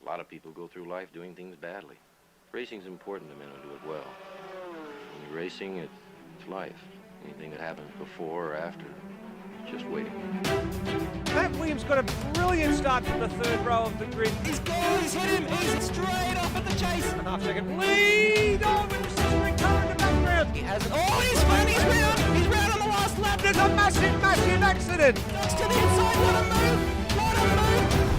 A lot of people go through life doing things badly. Racing's important to men who do it well. When you're racing, it's life. Anything that happens before or after, it's just waiting. Matt Williams got a brilliant start from the third row of the grid. He's gone, he's hit him, he's straight off at the chase. A half-second lead. Oh, with the sizzling car in the background. He has it. Oh, he's round on the last lap. There's a massive, massive accident. Next to the inside, what a move, what a move.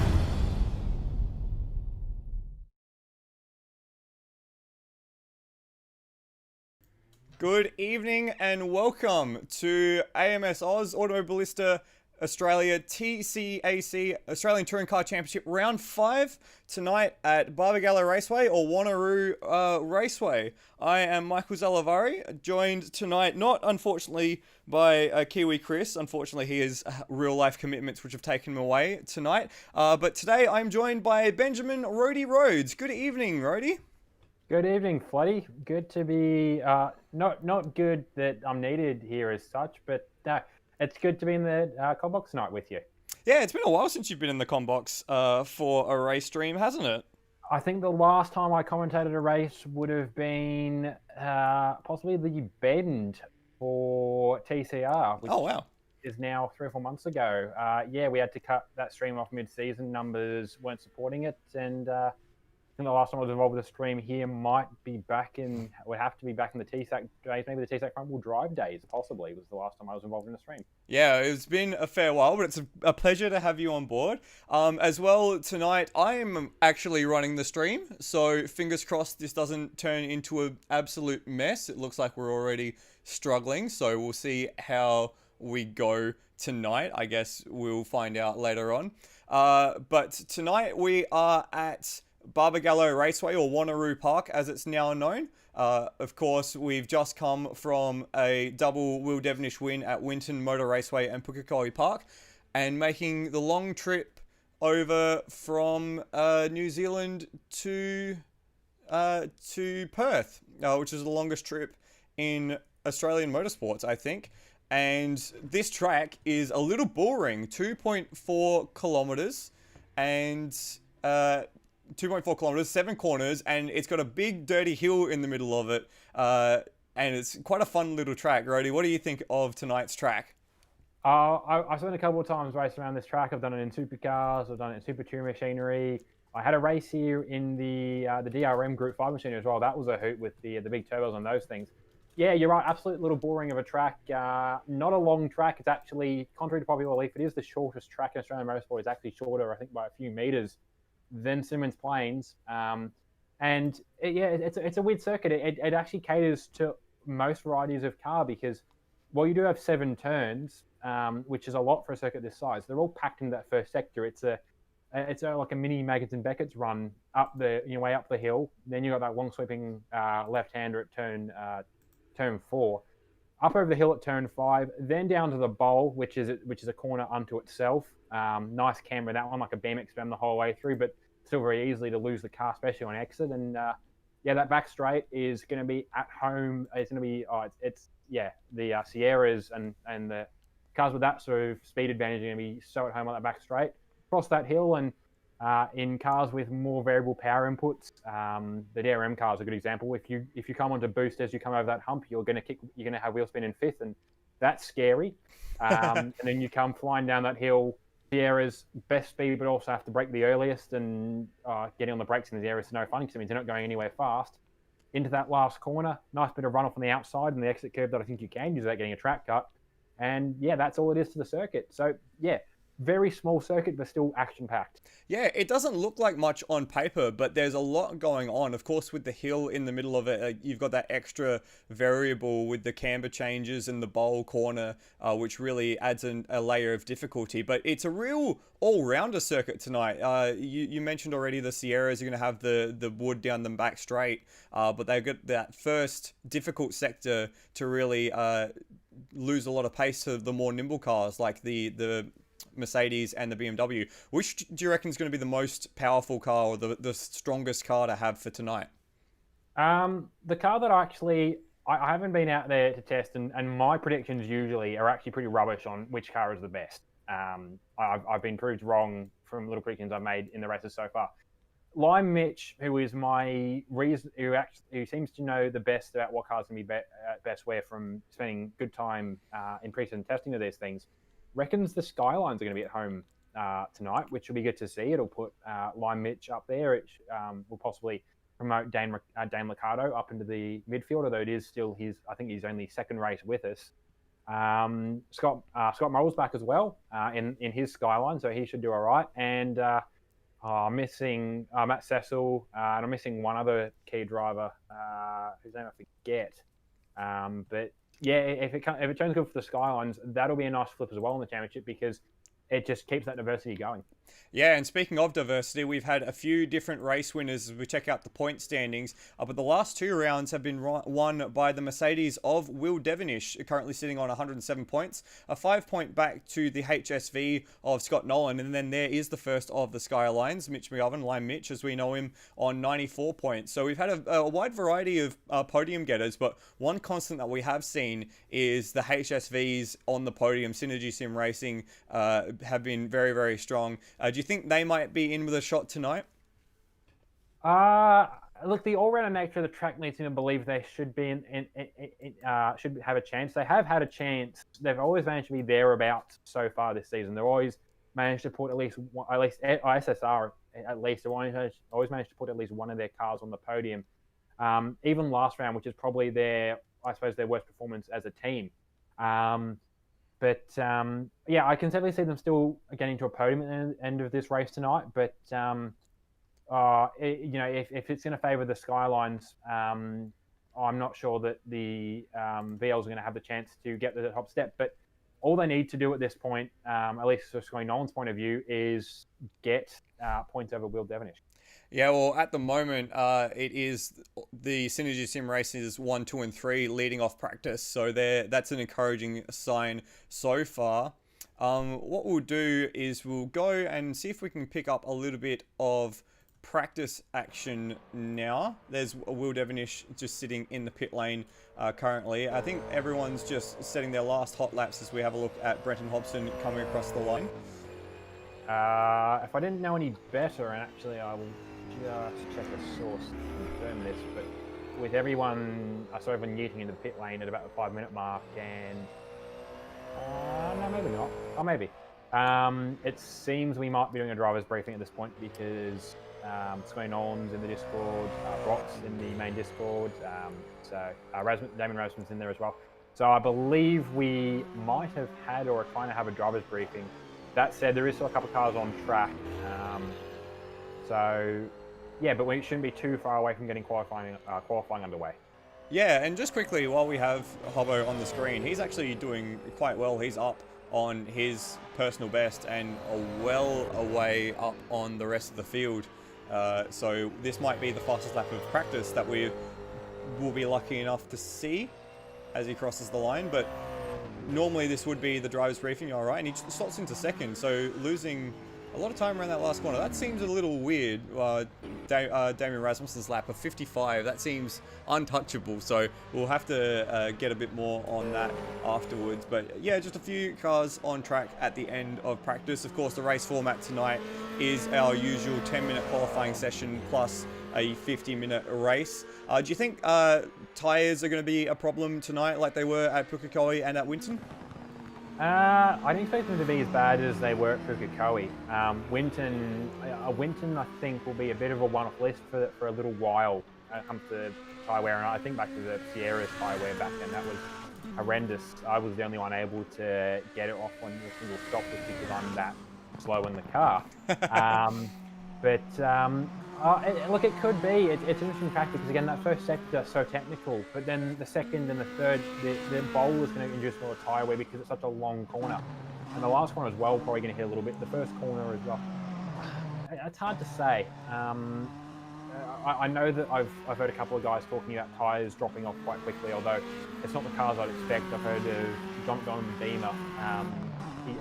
Good evening and welcome to AMS Oz Automobilista Australia ATCC Australian Touring Car Championship Round 5 tonight at Pukekohe Raceway or Wanneroo Raceway. I am Michael Zalavari, joined tonight not unfortunately by Kiwi Chris. Unfortunately, he has real life commitments which have taken him away tonight. But today I'm joined by Benjamin Rhodey Rhodes. Good evening, Rhodey. Good evening, Floody. Good to be, not good that I'm needed here as such, but it's good to be in the Combox tonight with you. Yeah, it's been a while since you've been in the Combox for a race stream, hasn't it? I think the last time I commentated a race would have been possibly the Bend for TCR, which is now 3 or 4 months ago. Yeah, we had to cut that stream off mid-season. Numbers weren't supporting it, and I think the last time I was involved with a stream here would have to be back in the TSAC days. Maybe the TSAC front wheel drive days, possibly, was the last time I was involved in a stream. Yeah, it's been a fair while, but it's a pleasure to have you on board. As well, tonight, I'm actually running the stream, so fingers crossed this doesn't turn into an absolute mess. It looks like we're already struggling, so we'll see how we go tonight. I guess we'll find out later on. But tonight we are at Pukekohe Raceway or Wanneroo Park as it's now known. Of course, we've just come from a double Will Devenish win at Winton Motor Raceway and Pukekohe Park, and making the long trip over from New Zealand to Perth, which is the longest trip in Australian motorsports, I think. And this track is a little boring, 2.4 kilometers and 2.4 kilometers, 7 corners, and it's got a big dirty hill in the middle of it, and it's quite a fun little track. Rhodey, what do you think of tonight's track? I've spent a couple of times racing around this track. I've done it in supercars, I've done it in super touring machinery. I had a race here in the DRM Group 5 machinery as well. That was a hoot with the big turbos on those things. Yeah, you're right, absolute little boring of a track. Not a long track. It's actually, contrary to popular belief, it is the shortest track in Australian motorsport. It's actually shorter, I think, by a few meters than Symmons Plains, and it's a weird circuit. It actually caters to most varieties of car because while you do have 7 turns, which is a lot for a circuit this size, they're all packed into that first sector. It's like a mini Maggotts and Beckett's run up your way up the hill. Then you got that long sweeping left-hander at turn 4, up over the hill at turn 5, then down to the bowl, which is a corner unto itself. Nice camber, that one, like a BMX bend the whole way through, but still very easily to lose the car, especially on exit. And yeah, that back straight is going to be at home. It's going to be the Sierras and the cars with that sort of speed advantage are going to be so at home on that back straight. Cross that hill, and in cars with more variable power inputs, the DRM car is a good example. If you come onto boost as you come over that hump, you're going to have wheel spin in 5th, and that's scary. And then you come flying down that hill. Sierra's best speed, but also have to brake the earliest, and getting on the brakes in the Sierra is no fun because it means you're not going anywhere fast. Into that last corner, nice bit of runoff on the outside and the exit curve that I think you can use without getting a track cut. And yeah, that's all it is to the circuit. So yeah, very small circuit, but still action-packed. Yeah, it doesn't look like much on paper, but there's a lot going on. Of course, with the hill in the middle of it, you've got that extra variable with the camber changes and the bowl corner, which really adds a layer of difficulty. But it's a real all-rounder circuit tonight. You mentioned already the Sierras are going to have the wood down the back straight, but they've got that first difficult sector to really lose a lot of pace to the more nimble cars like the Mercedes and the BMW. Which do you reckon is going to be the most powerful car or the strongest car to have for tonight? The car that I haven't been out there to test, and my predictions usually are actually pretty rubbish on which car is the best. I've been proved wrong from little predictions I've made in the races so far. Lime Mitch, who is my reason, who seems to know the best about what cars can be best where from spending good time in pre-season testing of these things, reckons the Skylines are going to be at home tonight, which will be good to see. It'll put Lime Mitch up there. It will possibly promote Dane Liccardo up into the midfield, although it is still I think his only second race with us. Scott Morrell's back as well in his Skyline, so he should do all right. And I'm missing Matt Cecil, and I'm missing one other key driver whose name I forget. But yeah, if it turns good for the Skylines, that'll be a nice flip as well in the championship because it just keeps that diversity going. Yeah, and speaking of diversity, we've had a few different race winners as we check out the point standings, but the last 2 rounds have been won by the Mercedes of Will Devenish, currently sitting on 107 points, a 5-point back to the HSV of Scott Nolan, and then there is the first of the Skylines, Mitch McGovern, Lime Mitch, as we know him, on 94 points. So we've had a wide variety of podium getters, but one constant that we have seen is the HSVs on the podium. Synergy Sim Racing have been very, very strong. Do you think they might be in with a shot tonight? Look, the all-rounder nature of the track leads me to believe they should be should have a chance. They have had a chance. They've always managed to be thereabouts so far this season. They've always managed to put at least ISSR at least. They've always managed to put at least one of their cars on the podium. Even last round, which is probably their worst performance as a team. But yeah, I can certainly see them still getting to a podium at the end of this race tonight. But if it's going to favour the Skylines, I'm not sure that the VLs are going to have the chance to get to the top step. But all they need to do at this point, at least from Scotty Nolan's point of view, is get points over Will Devenish. Yeah, well, at the moment, it is the Synergy Sim Races 1, 2, and 3 leading off practice. So that's an encouraging sign so far. What we'll do is we'll go and see if we can pick up a little bit of practice action now. There's Will Devenish just sitting in the pit lane currently. I think everyone's just setting their last hot laps as we have a look at Brenton Hobson coming across the line. If I didn't know any better, and actually I will just check a source to confirm this, but with everyone, I saw everyone yeeting into the pit lane at about the 5-minute mark, and no, maybe not. Oh, maybe. It seems we might be doing a driver's briefing at this point because Scotty Nolan's in the Discord, Brock's in the main Discord, Damon Rasmussen's in there as well. So I believe we might have had or are trying to have a driver's briefing. That said, there is still a couple of cars on track. So, yeah, but we shouldn't be too far away from getting qualifying underway. Yeah, and just quickly, while we have Hobbo on the screen, he's actually doing quite well. He's up on his personal best and well away up on the rest of the field. So this might be the fastest lap of practice that we will be lucky enough to see as he crosses the line. But normally this would be the driver's briefing, all right, and he slots into second, so losing a lot of time around that last corner. That seems a little weird. Damien Rasmussen's lap of 55, that seems untouchable, so we'll have to get a bit more on that afterwards. But yeah, just a few cars on track at the end of practice. Of course, the race format tonight is our usual 10-minute qualifying session plus a 50-minute race. Do you think tyres are going to be a problem tonight like they were at Pukekohe and at Winton? I don't expect them to be as bad as they were at Pukekohe. Winton, I think, will be a bit of a one-off list for a little while when it comes to tyre wear. And I think back to the Sierra's tyre wear back then, that was horrendous. I was the only one able to get it off on the single stop just because I'm that slow in the car. Look, it could be. It's an interesting factor because, again, that first sector is so technical, but then the second and the third, the bowl is going to induce more tyre wear because it's such a long corner. And the last corner as well, probably going to hit a little bit. The first corner as well. It's hard to say. I know that I've heard a couple of guys talking about tyres dropping off quite quickly, although it's not the cars I'd expect. I've heard of John Beamer.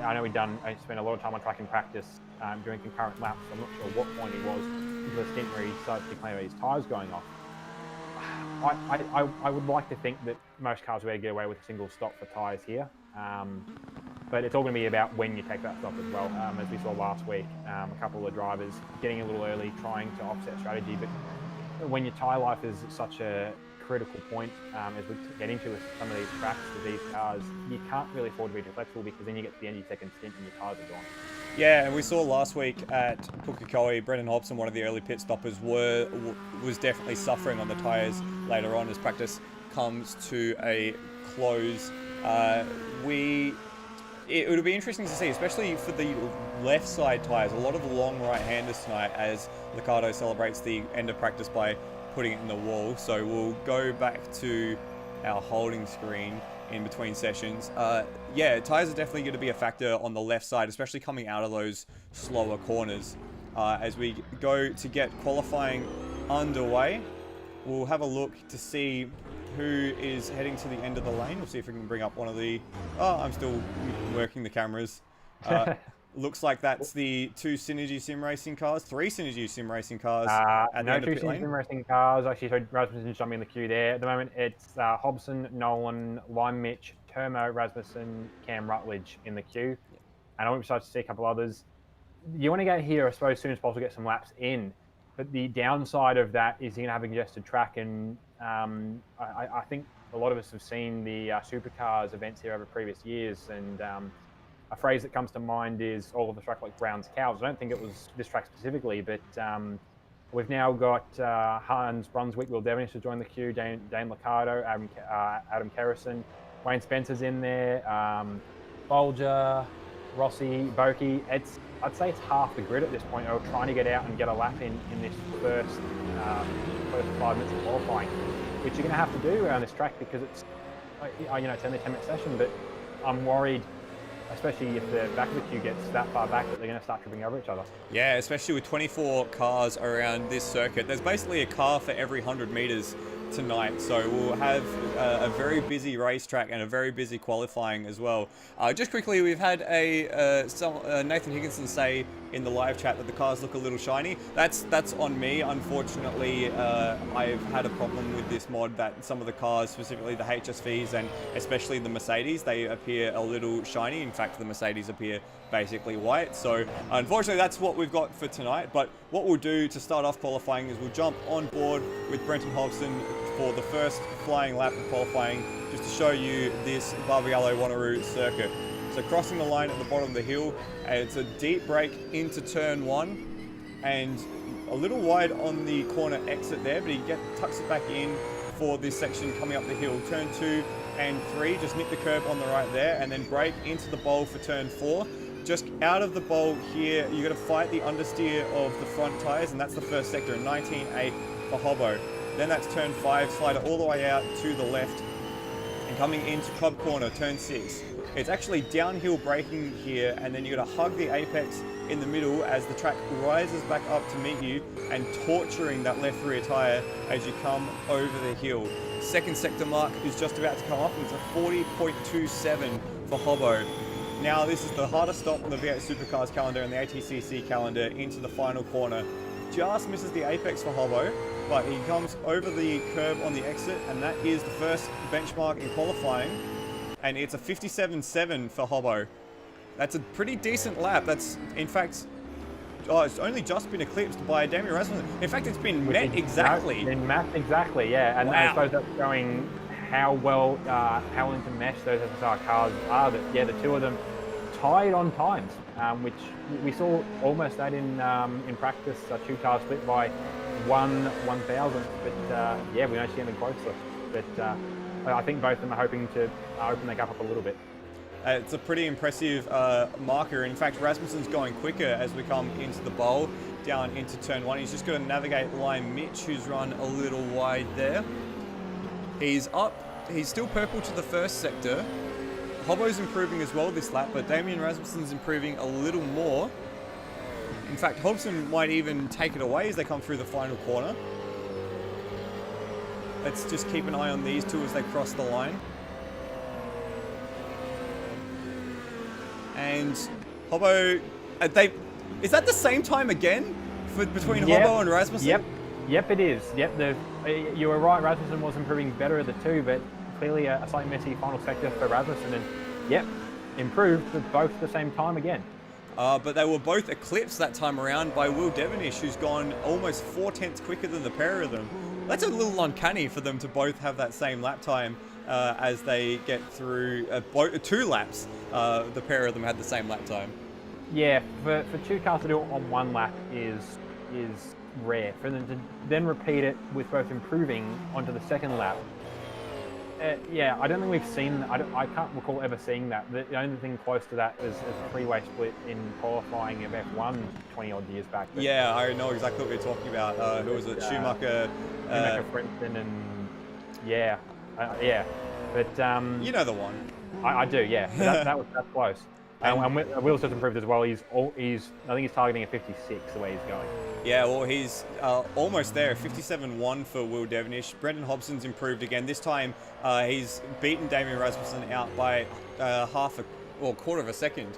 I know I spent a lot of time on track in practice during concurrent laps. I'm not sure what point he was into the stint where he started to declare his tyres going off. I would like to think that most cars will get away with a single stop for tyres here. But it's all going to be about when you take that stop as well. As we saw last week, a couple of drivers getting a little early, trying to offset strategy. But when your tyre life is such a critical point, as we get into with some of these tracks with these cars, you can't really afford to be too flexible, because then you get to the end of your second stint and your tyres are gone. Yeah, and we saw last week at Pukekohe, Brendan Hobson, one of the early pit stoppers, was definitely suffering on the tyres later on as practice comes to a close. It would be interesting to see, especially for the left side tyres, a lot of long right-handers tonight as Ricardo celebrates the end of practice by putting it in the wall. So we'll go back to our holding screen in between sessions. Yeah, tyres are definitely going to be a factor on the left side, especially coming out of those slower corners. As we go to get qualifying underway, we'll have a look to see who is heading to the end of the lane. We'll see if we can bring up one of the... Oh, I'm still working the cameras. Looks like that's the 2 Synergy Sim Racing cars, 3 Synergy Sim Racing cars at the end of pit lane. 2 Sim Racing cars. Actually, so Rasmussen's jumping in the queue there. At the moment, it's Hobson, Nolan, Lime Mitch, Termo, Rasmussen, Cam Rutledge in the queue. And I want to start to see a couple others. You want to get here, I suppose, as soon as possible, get some laps in. But the downside of that is you're going to have a congested track. And I think a lot of us have seen the supercars events here over previous years. And a phrase that comes to mind is all of the track like Brown's cows. I don't think it was this track specifically, but we've now got Hans Brunswick, Will Devenish to join the queue, Dane Liccardo, Adam Kerrison, Wayne Spencer's in there, Bolger, Rossi, Boki. I'd say it's half the grid at this point, or trying to get out and get a lap in this first 5 minutes of qualifying, which you're going to have to do around this track, because it's it's only a 10-minute session. But I'm worried, especially if the back of the queue gets that far back, that they're going to start tripping over each other. Yeah, especially with 24 cars around this circuit. There's basically a car for every 100 meters tonight, so we'll have a very busy racetrack and a very busy qualifying as well. Just quickly, we've had Nathan Higginson say in the live chat that the cars look a little shiny. That's on me. Unfortunately, I've had a problem with this mod that some of the cars, specifically the HSVs and especially the Mercedes, they appear a little shiny. In fact, the Mercedes appear basically white. So unfortunately, that's what we've got for tonight. But what we'll do to start off qualifying is we'll jump on board with Brendan Hobson for the first flying lap of qualifying, just to show you this Barbagallo Wanneroo circuit. So crossing the line at the bottom of the hill, and it's a deep brake into turn 1 and a little wide on the corner exit there, but he tucks it back in for this section coming up the hill. Turn 2 and 3, just nip the curb on the right there, and then brake into the bowl for turn 4. Just out of the bowl here, you're going to fight the understeer of the front tyres, and that's the first sector, 19.8 for Hobbo. Then that's turn 5, slider all the way out to the left, and coming into club corner, turn 6. It's actually downhill braking here, and then you're going to hug the apex in the middle as the track rises back up to meet you and torturing that left rear tyre as you come over the hill. Second sector mark is just about to come up, and it's a 40.27 for Hobbo. Now this is the hardest stop on the V8 Supercars calendar and the ATCC calendar into the final corner. Just misses the apex for Hobbo, but he comes over the curb on the exit, and that is the first benchmark in qualifying, and it's a 57.7 for Hobbo. That's a pretty decent lap. That's, in fact, it's only just been eclipsed by Damien Rasmussen. In fact, it's been met exactly. Been mapped exactly, yeah. And wow. I suppose that's showing how well, how into mesh those SSR cars are. That, yeah, the two of them tied on times, which we saw almost that in practice. Two cars split by 1/1000th, but yeah, we don't see anything closer. But I think both of them are hoping to open the gap up a little bit. It's a pretty impressive marker. In fact, Rasmussen's going quicker as we come into the bowl, down into turn 1. He's just going to navigate line Mitch, who's run a little wide there. He's up. He's still purple to the first sector. Hobbo's improving as well this lap, but Damien Rasmussen's improving a little more. In fact, Hobson might even take it away as they come through the final corner. Let's just keep an eye on these two as they cross the line. And Hobbo, is that the same time again between Hobbo and Rasmussen? Yep, it is. Yep, you were right. Rasmussen was improving better of the two, but clearly a slightly messy final sector for Rasmussen. And yep, improved, but both at the same time again. But they were both eclipsed that time around by Will Devenish, who's gone almost 4/10 quicker than the pair of them. That's a little uncanny for them to both have that same lap time as they get through 2 laps. The pair of them had the same lap time. Yeah, for 2 cars to do it on 1 lap is rare. For them to then repeat it with both improving onto the 2nd lap. Yeah, I don't think we've seen. I can't recall ever seeing that. The only thing close to that is a 3-way split in qualifying of F1 20 odd years back. But, yeah, I know exactly what you're talking about. Who was it? Schumacher. Schumacher, Frentzen, and yeah. But you know the one. I do. Yeah, that's close. And Will's just improved as well. I think he's targeting a 56 the way he's going. Yeah, well, he's almost there. 57.1 for Will Devenish. Brendan Hobson's improved again. This time, he's beaten Damien Rasmussen out by quarter of a second.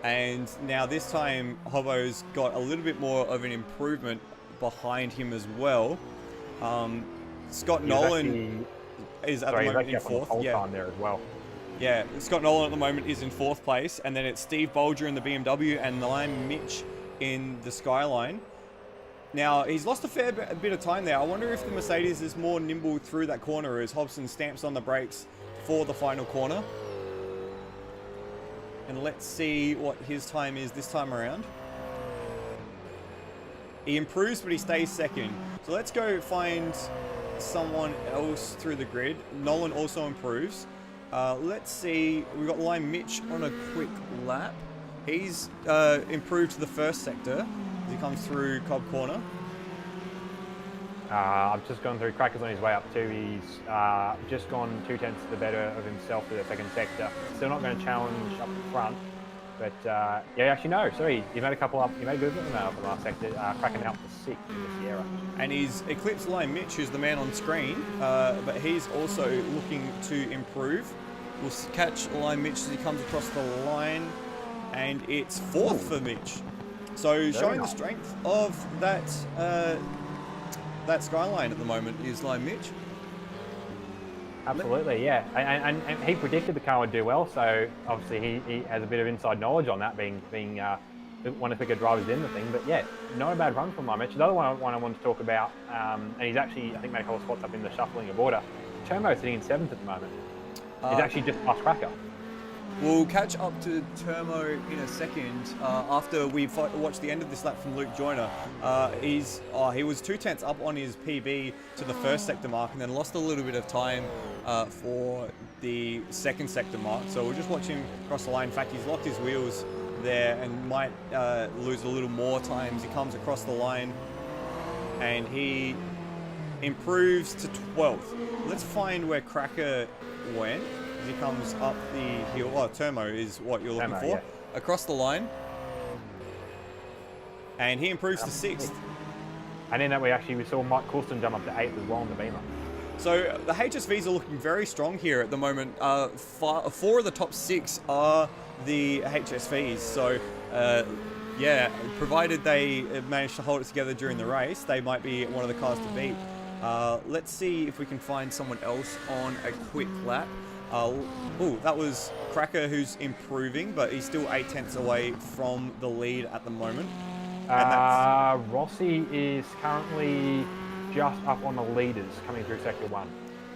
And now this time, Hobbo's got a little bit more of an improvement behind him as well. Scott Nolan is at the moment in 4th. Yeah, time there as well. Yeah, Scott Nolan at the moment is in 4th place, and then it's Steve Bolger in the BMW and Liam Mitch in the Skyline. Now, he's lost a fair bit of time there. I wonder if the Mercedes is more nimble through that corner as Hobson stamps on the brakes for the final corner. And let's see what his time is this time around. He improves, but he stays 2nd. So let's go find someone else through the grid. Nolan also improves. Let's see, we've got Liam Mitch on a quick lap. He's improved to the 1st sector as he comes through Cobb Corner. I've just gone through. Cracker's on his way up too. He's just gone 2/10 to the better of himself to the 2nd sector. Still not going to challenge up front, but yeah, actually no. Sorry, he made a couple up. He made a good bit up the last sector. Cracking out to 6th in the Sierra. And he's eclipsed Liam Mitch, who's the man on screen, but he's also looking to improve. We'll catch Liam Mitch as he comes across the line, and it's 4th for Mitch. So showing the strength of that Skyline at the moment is Liam Mitch. Absolutely, yeah. And he predicted the car would do well, so obviously he has a bit of inside knowledge on that, being one of the quicker drivers in the thing. But yeah, not a bad run from Liam Mitch. The other one I wanted to talk about, and he's actually, I think, made a couple of spots up in the shuffling of order. Termo sitting in 7th at the moment. He's actually just past Cracker. We'll catch up to Termo in a second after we watch the end of this lap from Luke Joyner. He was 2/10 up on his PB to the 1st sector mark and then lost a little bit of time for the 2nd sector mark. So we'll just watch him cross the line. In fact, he's locked his wheels there and might lose a little more time as he comes across the line. And he improves to 12th. Let's find where Cracker went. He comes up the hill. Oh, Termo is what you're looking for. Yeah. Across the line. And he improves to 6th. And in that we saw Mike Coulston jump up to 8th as well in the Beamer. So the HSVs are looking very strong here at the moment. 4 of the top 6 are the HSVs. So yeah, provided they manage to hold it together during the race, they might be one of the cars to beat. Let's see if we can find someone else on a quick lap. That was Cracker, who's improving, but he's still 8/10 away from the lead at the moment. And Rossi is currently just up on the leaders coming through Sector 1.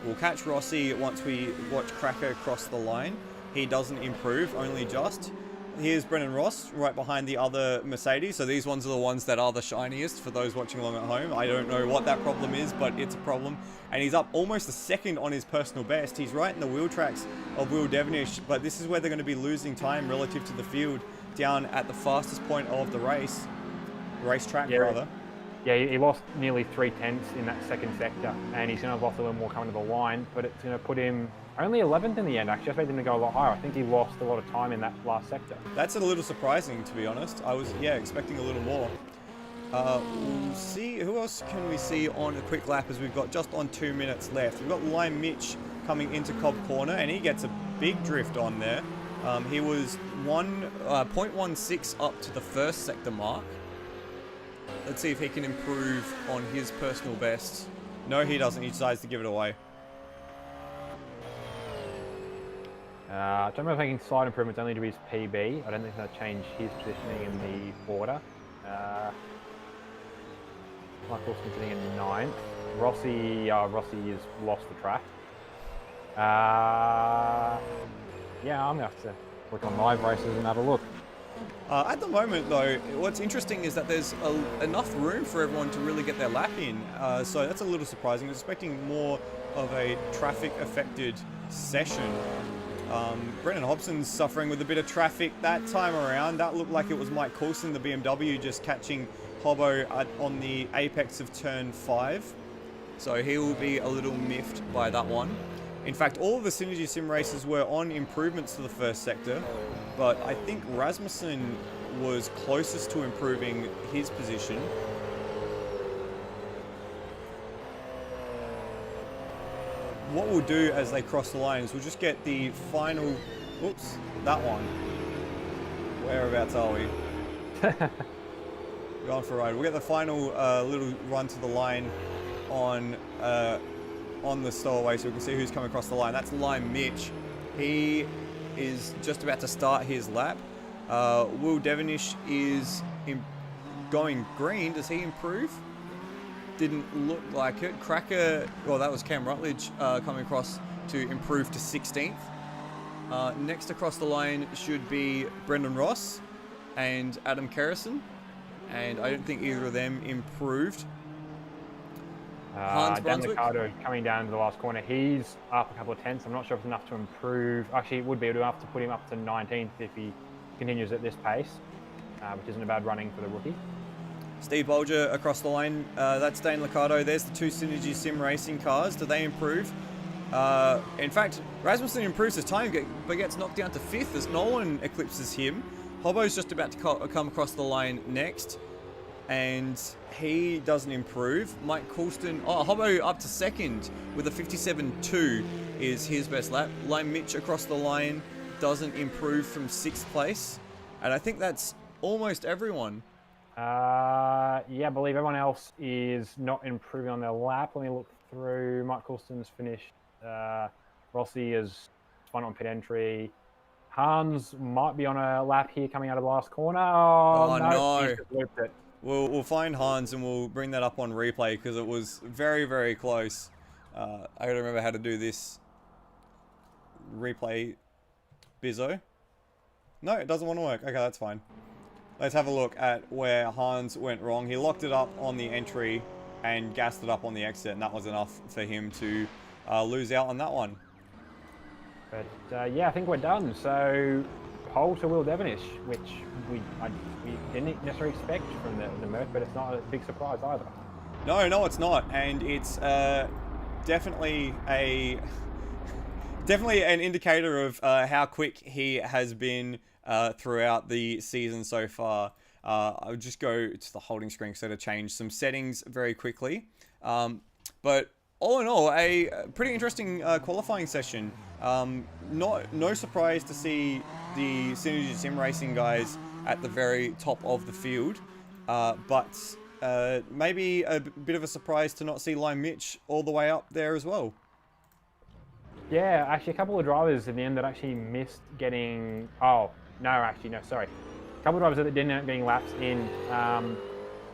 We'll catch Rossi once we watch Cracker cross the line. He doesn't improve, only just. Here's Brennan Ross right behind the other Mercedes. So these ones are the ones that are the shiniest for those watching along at home. I don't know what that problem is, but it's a problem. And he's up almost a second on his personal best. He's right in the wheel tracks of Will Devenish, but this is where they're going to be losing time relative to the field down at the fastest point of the racetrack rather. Yeah, he lost nearly 3/10 in that 2nd sector, and he's going to have lost a little more coming to the line, but it's going to put him only 11th in the end. Actually, I expected him to go a lot higher. I think he lost a lot of time in that last sector. That's a little surprising, to be honest. I was, expecting a little more. We'll see, who else can we see on a quick lap as we've got just on 2 minutes left. We've got Liam Mitch coming into Cobb Corner, and he gets a big drift on there. He was 0.16 up to the 1st sector mark. Let's see if he can improve on his personal best. No, he doesn't. He decides to give it away. Don't know if making slight improvements only to his PB. I don't think that'll change his positioning in the order. Michael sitting in 9th. Rossi has lost the track. Yeah, I'm gonna have to look on live races and have a look. At the moment, though, what's interesting is that there's enough room for everyone to really get their lap in. So that's a little surprising. I was expecting more of a traffic-affected session. Brendan Hobson's suffering with a bit of traffic that time around. That looked like it was Mike Coulson, the BMW, just catching Hobbo on the apex of turn 5. So he will be a little miffed by that one. In fact, all of the Synergy Sim races were on improvements to the first sector, but I think Rasmussen was closest to improving his position. What we'll do as they cross the line is we'll just get the final, oops, that one. Whereabouts are we? Going for a ride. We'll get the final little run to the line on the stowaway so we can see who's coming across the line. That's Lime Mitch. He is just about to start his lap. Will Devenish is going green. Does he improve? Didn't look like it. Cracker, well, that was Cam Rutledge coming across to improve to 16th. Next across the line should be Brendan Ross and Adam Kerrison. And I don't think either of them improved. Hans Dan Brunswick Liccardo coming down to the last corner. He's up a couple of tenths. I'm not sure if it's enough to improve. Actually, it would be enough to put him up to 19th if he continues at this pace, which isn't a bad running for the rookie. Steve Bolger across the line. That's Dane Liccardo. There's the two Synergy Sim racing cars. Do they improve? In fact, Rasmussen improves his time, but gets knocked down to 5th as Nolan eclipses him. Hobbo's just about to come across the line next, and he doesn't improve. Mike Coulston, Hobbo up to 2nd with a 57.2 is his best lap. Lime Mitch across the line doesn't improve from 6th place, and I think that's almost everyone. Yeah, I believe everyone else is not improving on their lap. Let me look through. Mike Coulston's finished. Rossi is fine on pit entry. Hans might be on a lap here coming out of the last corner. Oh no. He's just looped it. We'll find Hans and we'll bring that up on replay because it was very, very close. I gotta remember how to do this. Replay Bizzo. No, it doesn't want to work. Okay, that's fine. Let's have a look at where Hans went wrong. He locked it up on the entry and gassed it up on the exit, and that was enough for him to lose out on that one. But yeah, I think we're done. So pole to Will Devenish, which we didn't necessarily expect from the Merc, but it's not a big surprise either. No, it's not, and it's definitely an indicator of how quick he has been throughout the season so far. I'll just go to the holding screen so to change some settings very quickly. But all in all, a pretty interesting qualifying session. No surprise to see the Synergy Sim Racing guys at the very top of the field, but maybe a bit of a surprise to not see Lime Mitch all the way up there as well. Yeah, actually a couple of drivers in the end that actually missed getting... sorry. A couple of drivers that didn't end up getting laps in.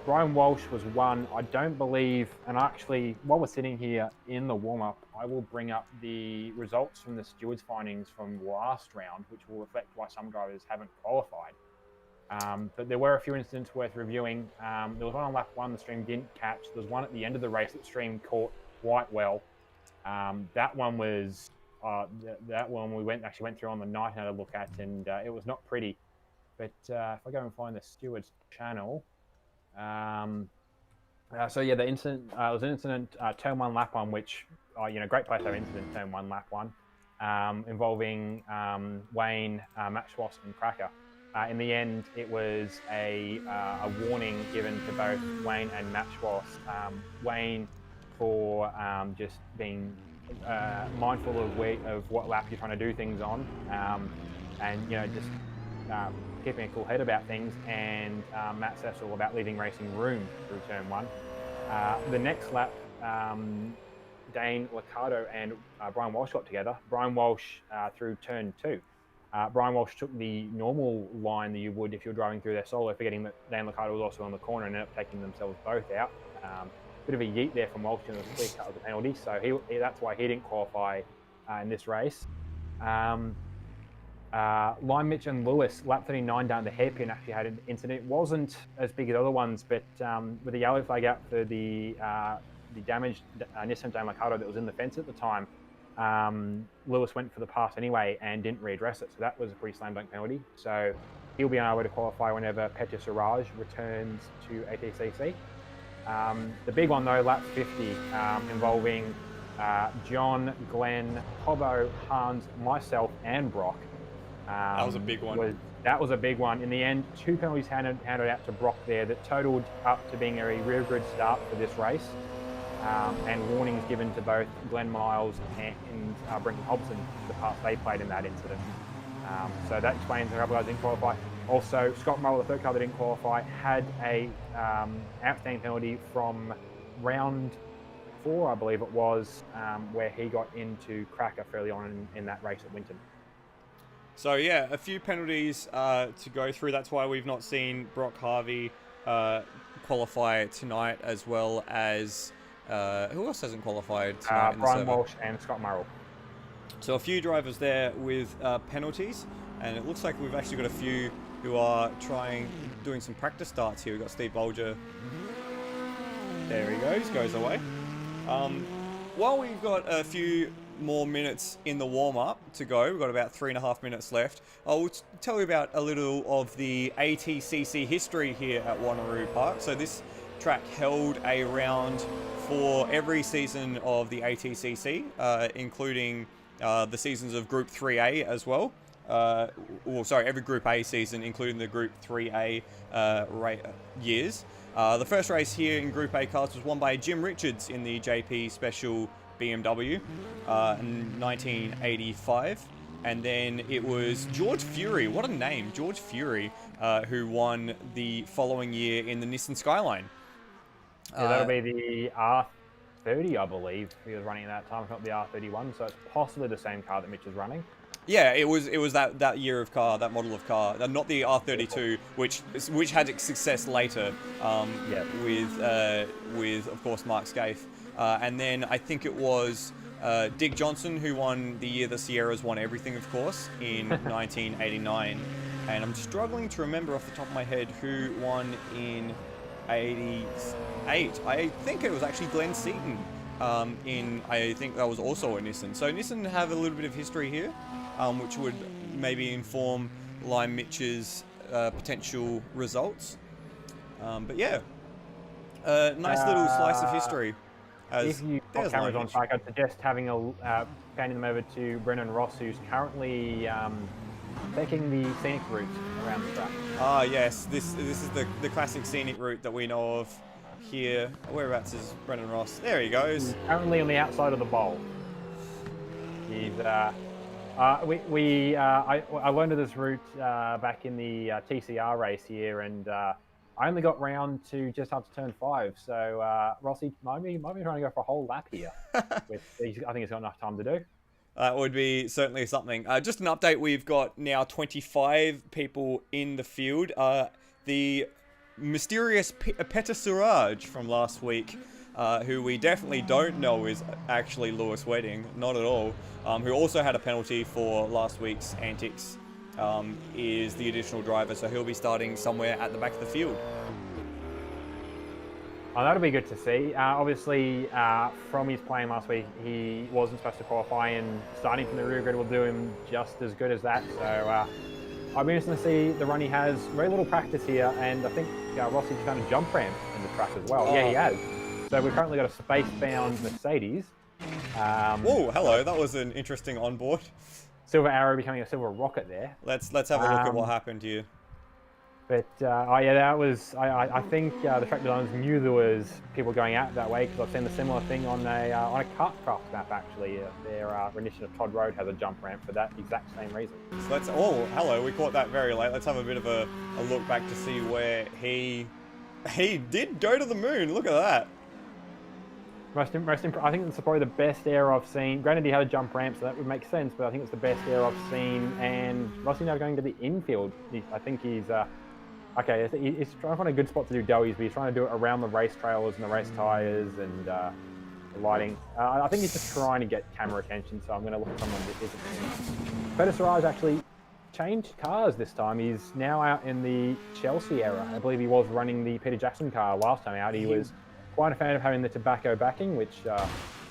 Brian Walsh was one. I don't believe, and actually, while we're sitting here in the warm-up, I will bring up the results from the stewards' findings from last round, which will reflect why some drivers haven't qualified. But there were a few incidents worth reviewing. There was one on lap 1 the stream didn't catch. There was one at the end of the race that the stream caught quite well. That one was that one we went through on the night and had a look at, and it was not pretty. But if I go and find the stewards channel. So yeah, the incident was an incident turn 1 lap 1, which great place to have incident turn 1 lap 1, involving Wayne, Matt Schwass and Cracker. In the end, it was a warning given to both Wayne and Matt Schwass. Wayne for just being mindful of what lap you're trying to do things on, and just keeping a cool head about things, and Matt Cecil about leaving racing room through turn 1. The next lap, Dane Liccardo and Brian Walsh got together. Brian Walsh through turn 2. Brian Walsh took the normal line that you would if you're driving through their solo, forgetting that Dane Liccardo was also on the corner and ended up taking themselves both out. Bit of a yeet there from Walsh, and it was clear cut of the penalty, so that's why he didn't qualify in this race. Lime Mitch and Lewis, lap 39 down the hairpin, actually had an incident. It wasn't as big as other ones, but with the yellow flag out for the damaged Nissan Dane Liccardo that was in the fence at the time, Lewis went for the pass anyway and didn't readdress it, so that was a pretty slam dunk penalty. So he'll be unable to qualify whenever Petra Siraj returns to ATCC. The big one though, lap 50, involving John, Glenn, Hobbo, Hans, myself, and Brock. That was a big one. That was a big one. In the end, 2 penalties handed out to Brock there that totaled up to being a rear grid start for this race. And warnings given to both Glenn Miles and Brenton Hobson for the parts they played in that incident. So that explains a couple of guys didn't qualify. Also, Scott Morrow, the third car that didn't qualify, had a outstanding penalty from round 4, I believe it was, where he got into Cracker fairly on in that race at Winton. So yeah, a few penalties to go through. That's why we've not seen Brock Harvey qualify tonight, as well as who else hasn't qualified tonight? Brian Walsh and Scott Morrow. So a few drivers there with penalties, and it looks like we've actually got a few who are doing some practice starts here. We've got Steve Bolger. There he goes away. While we've got a few more minutes in the warm-up to go, we've got about 3.5 minutes left, I'll tell you about a little of the ATCC history here at Wanneroo Park. So this track held a round for every season of the ATCC, including the seasons of Group 3A as well. Every Group A season, including the Group 3A years. The first race here in Group A cars was won by Jim Richards in the JP Special BMW in 1985. And then it was George Fury, what a name, George Fury, who won the following year in the Nissan Skyline. Yeah, that'll be the R30, I believe, he was running at that time, if not the R31, so it's possibly the same car that Mitch is running. Yeah, it was that year of car, that model of car, not the R32, which had success later, with of course Mark Scaife, and then I think it was Dick Johnson who won the year the Sierras won everything, of course, in 1989, and I'm struggling to remember off the top of my head who won in 88. I think it was actually Glenn Seaton. I think that was also a Nissan. So Nissan have a little bit of history here, which would maybe inform Lime Mitch's potential results. But yeah, nice little slice of history. If you've got cameras on track, I'd suggest having panning them over to Brennan Ross, who's currently taking the scenic route around the track. Ah, yes, this is the classic scenic route that we know of here. Whereabouts is Brennan Ross? There he goes. He's currently on the outside of the bowl. He's I learned of this route back in the TCR race here, and I only got round to just after turn 5. So Rossi might be trying to go for a whole lap here. I think he's got enough time to do. That would be certainly something. Just an update, we've got now 25 people in the field. The mysterious Petra Siraj from last week, who we definitely don't know is actually Lewis Wedding, not at all, who also had a penalty for last week's antics, is the additional driver, so he'll be starting somewhere at the back of the field. Oh, that'll be good to see. Obviously, from his playing last week, he wasn't supposed to qualify, and starting from the rear grid will do him just as good as that. So I'll be interested to see the run he has. Very little practice here, and I think Rossi's found a jump ramp in the track as well. Yeah, he has. So we've currently got a space-bound Mercedes. Whoa, hello. That was an interesting onboard. Silver Arrow becoming a silver rocket there. Let's have a look at what happened here. But that was. I think the track designers knew there was people going out that way, because I've seen the similar thing on a Kartcraft map actually. Their rendition of Todd Road has a jump ramp for that exact same reason. So hello. We caught that very late. Let's have a bit of a look back to see where he did go to the moon. Look at that. I think it's probably the best air I've seen. Granted, he had a jump ramp, so that would make sense, but I think it's the best air I've seen. And Rossi now going to the infield. I think he's okay. He's trying to find a good spot to do doughies, but he's trying to do it around the race trailers and the race tires and the lighting. I think he's just trying to get camera attention, so I'm going to look at someone that isn't. Peter Siraj actually changed cars this time. He's now out in the Chelsea era. I believe he was running the Peter Jackson car last time out. He was quite a fan of having the tobacco backing, which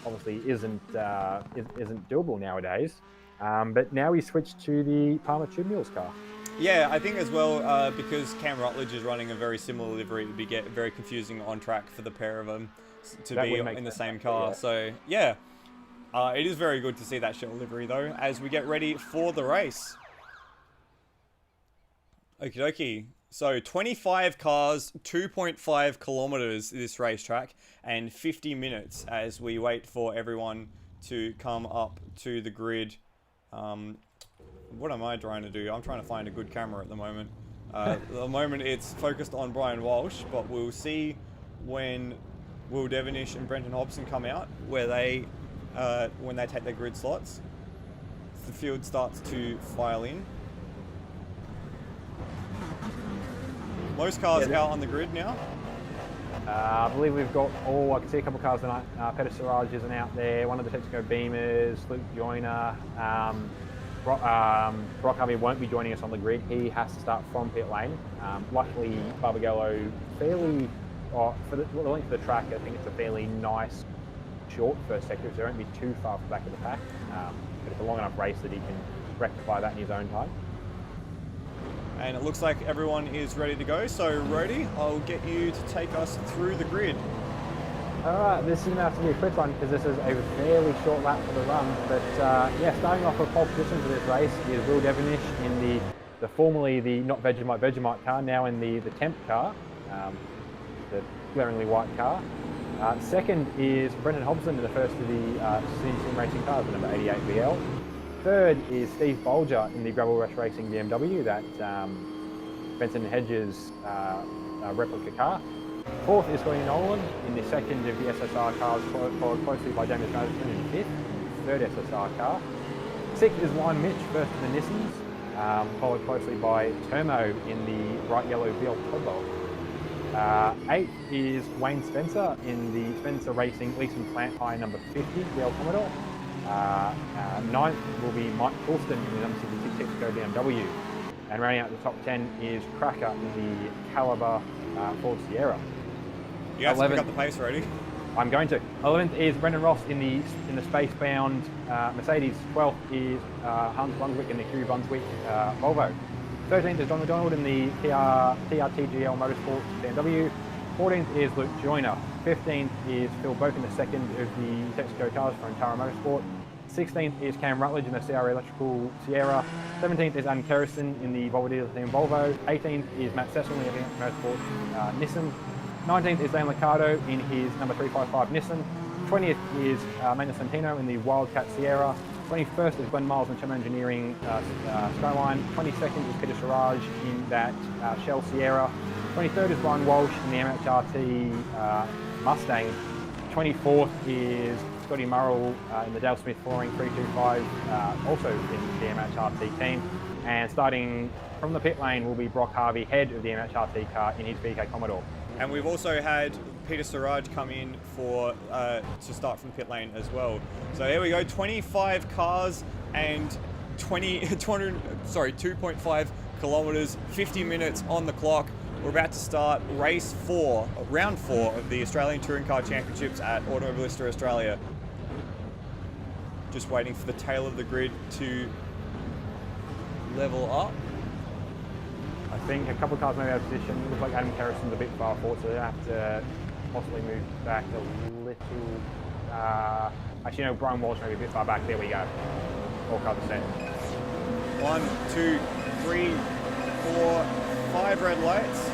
obviously isn't doable nowadays. But now he switched to the Palmer Tube Mules car. Yeah, I think as well, because Cam Rutledge is running a very similar livery, it would be very confusing on track for the pair of them to be in the same car. Yeah. So, yeah, it is very good to see that Shell livery, though, as we get ready for the race. Okie dokie. So 25 cars, 2.5 kilometers this racetrack, and 50 minutes as we wait for everyone to come up to the grid. What am I trying to do? I'm trying to find a good camera at the moment. At the moment it's focused on Brian Walsh, but we'll see when Will Devenish and Brendan Hobson come out, where when they take their grid slots. The field starts to file in. Most cars out on the grid now. I believe we've got I can see a couple of cars tonight. Peter Siraj isn't out there. One of the Texaco Beamers, Luke Joyner. Brock Harvey won't be joining us on the grid. He has to start from pit lane. Luckily, Barbagallo for the length of the track, I think it's a fairly nice, short first sector, so it won't be too far from the back of the pack. But it's a long enough race that he can rectify that in his own time. And it looks like everyone is ready to go. So, Rody, I'll get you to take us through the grid. Alright, this is going to have to be a quick one because this is a fairly short lap for the run. But yeah, starting off with pole position for this race is Will Devenish in the formerly the not Vegemite car, now in the Temp car, the glaringly white car. Second is Brendan Hobson in the first of the Sim Racing cars, the number 88 VL. Third is Steve Bolger in the Gravel Rush Racing BMW, that Benson Hedges replica car. Fourth is Scotty Nolan in the second of the SSR cars, followed closely by James Madison in the fifth, third SSR car. Sixth is Ryan Mitch, first of the Nissans, followed closely by Termo in the bright yellow VL Cobalt. Eighth is Wayne Spencer in the Spencer Racing Leeson Plant High number 50 VL Commodore. Ninth will be Mike Coulston in the number 66 Texaco BMW. And rounding out the top 10 is Cracker in the Caliber Ford Sierra. You have to pick up the pace, Rody. I'm going to. 11th is Brendan Ross in the space-bound Mercedes. 12th is Hans Brunswick in the Hugh Brunswick Volvo. 13th is John McDonald in the TRTGL Motorsport BMW. 14th is Luke Joyner. 15th is Phil Boken, the second of the Texaco cars for Antara Motorsport. 16th is Cam Rutledge in the CR Electrical Sierra. 17th is Adam Kerrison in the Volvo Dealer Team Volvo. 18th is Matt Cecil in the Motorsport Nissan. 19th is Dan Liccardo in his number 355 Nissan. 20th is Magnus Santino in the Wildcat Sierra. 21st is Glenn Miles in Chum Engineering Skyline. 22nd is Peter Siraj in that Shell Sierra. 23rd is Brian Walsh in the MHRT Mustang. 24th is Scotty Murrell in the Dale Smith Flooring 325, also in the MHRT team. And starting from the pit lane will be Brock Harvey, head of the MHRT car in his VK Commodore. And we've also had Peter Siraj come in for to start from the pit lane as well. So here we go, 25 cars and 2.5 kilometers, 50 minutes on the clock. We're about to start round 4 of the Australian Touring Car Championships at Automobilista Australia. Just waiting for the tail of the grid to level up. I think a couple of cars may be out of position. It looks like Adam Kerrison's a bit far forward, so they have to possibly move back a little. Actually, no, Brian Walsh may be a bit far back. There we go. All cars are set. 1, 2, 3, 4, 5 red lights,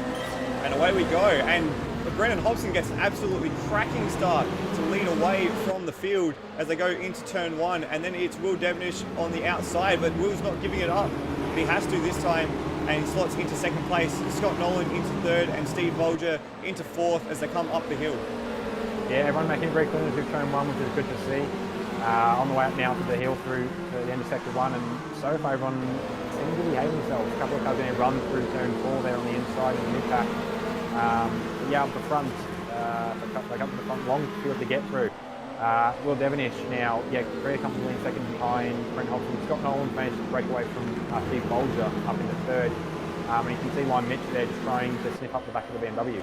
and away we go. And Brendan Hobson gets an absolutely cracking start to lead away from the field as they go into turn 1, and then it's Will Devenish on the outside, but Will's not giving it up. He has to this time, and slots into second place. Scott Nolan into third, and Steve Bolger into fourth as they come up the hill. Yeah, everyone making great clearance through turn 1, which is good to see. On the way up now to the hill through to the end of sector 1, and so far everyone seems to be behaving themselves. A couple of cars going to run through turn 4 there on the inside in the mid-pack. Yeah, up the front, like up the front, long field to get through. Will Devenish now, yeah, very comfortably in second behind Brent Hobson. Scott Nolan managed to break away from Steve Bolger up in the third. And you can see Lime Mitch there just trying to sniff up the back of the BMW.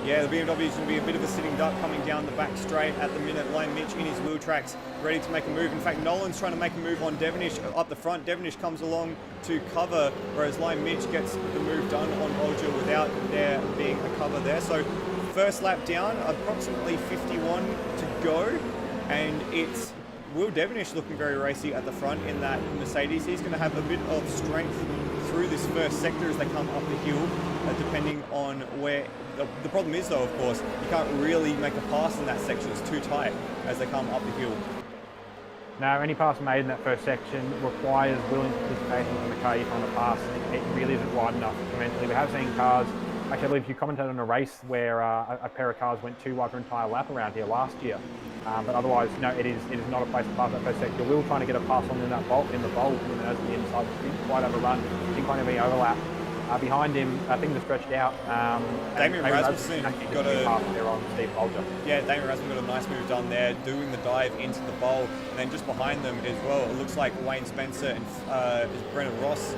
Yeah, the BMW is going to be a bit of a sitting duck coming down the back straight at the minute. Lime Mitch in his wheel tracks, ready to make a move. In fact, Nolan's trying to make a move on Devenish up the front. Devenish comes along to cover, whereas Lime Mitch gets the move done on Bolger without there being a cover there. So first lap down, approximately 51 to go, and it's Will Devenish looking very racy at the front in that Mercedes. He's going to have a bit of strength through this first sector as they come up the hill, depending on where. The problem is though, of course, you can't really make a pass in that section. It's too tight as they come up the hill. Now, any pass made in that first section requires willing participation from the car you're trying to pass. It really isn't wide enough fundamentally. We have seen cars, actually I believe you commented on a race where a pair of cars went too wide for an entire lap around here last year. But otherwise, no, it is not a place to pass that first sector. Will trying to get a pass on in that bolt, in the bolt, and as the inside, didn't quite overrun, didn't quite have any overlap. Behind him, things are stretched out. Damien Rasmussen got a pass there on Steve Bolger. Yeah, Damien Rasmussen got a nice move done there, doing the dive into the bowl, and then just behind them as well, it looks like Wayne Spencer and Brennan Ross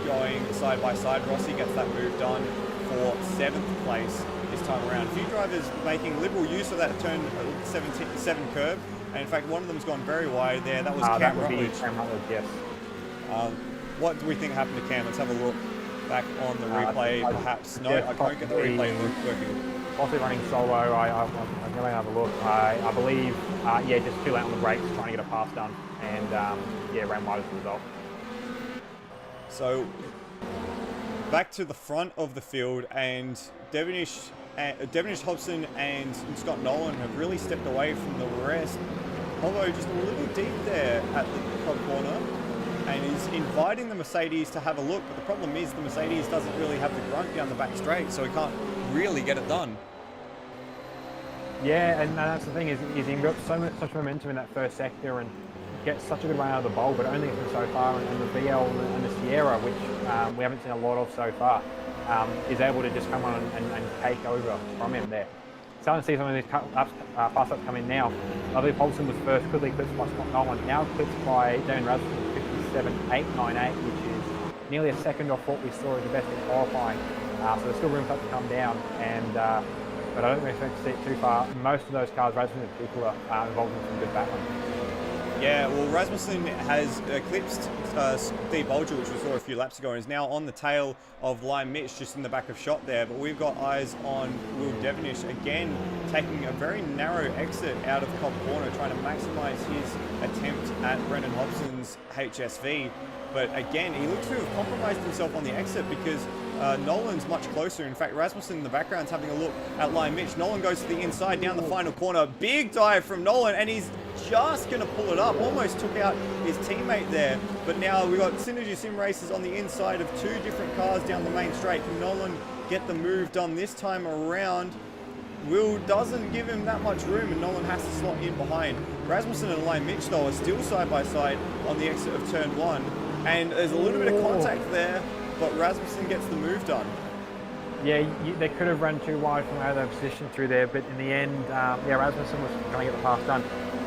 going side by side. Rossi gets that move done for 7th place this time around. A few drivers making liberal use of that turn 7 curve, and in fact one of them's gone very wide there. That was Cam Rutledge. Cam Rutledge, yes. What do we think happened to Cam? Let's have a look back on the replay, perhaps. No, I can't get the replay working. Possibly running solo. I'm going to have a look. I believe, yeah, just too late on the brakes, trying to get a pass done, and yeah, ran wide as a result. So back to the front of the field, and Devenish, Hobson, and Scott Nolan have really stepped away from the rest. Although just a little deep there at the club corner, and is inviting the Mercedes to have a look, but the problem is the Mercedes doesn't really have the grunt down the back straight, so he can't really get it done. Yeah, and that's the thing, is he got such momentum in that first sector and gets such a good run out of the bowl, but only from so far, and the VL and the Sierra, which we haven't seen a lot of so far, is able to just come on and take over from him there. Starting to see some of these pass ups come in now. I believe Hobson was first, quickly eclipsed by Scott Nolan, now eclipsed by Damien Rasmussen, 57.898, which is nearly a second off what we saw as the best in qualifying. So there's still room for that to come down, and but I don't really expect to see it too far. Most of those cars, Rasmussen in particular, are involved in some good battling. Yeah, well, Rasmussen has eclipsed Steve Bolger, which we saw a few laps ago, and is now on the tail of Lime Mitch, just in the back of shot there. But we've got eyes on Will Devenish again, taking a very narrow exit out of Cobb Corner, trying to maximise his attempt at Brendan Hobson's HSV. But again, he looks to have compromised himself on the exit because Nolan's much closer. In fact, Rasmussen in the background is having a look at Lime Mitch. Nolan goes to the inside down the final corner. Big dive from Nolan, and he's just going to pull it up. Almost took out his teammate there. But now we've got Synergy Sim Racers on the inside of two different cars down the main straight. Can Nolan get the move done this time around? Will doesn't give him that much room, and Nolan has to slot in behind. Rasmussen and Lime Mitch, though, are still side by side on the exit of turn 1. And there's a little bit of contact there, but Rasmussen gets the move done. Yeah, they could have run too wide from out of their position through there, but in the end, yeah, Rasmussen was trying to get the pass done.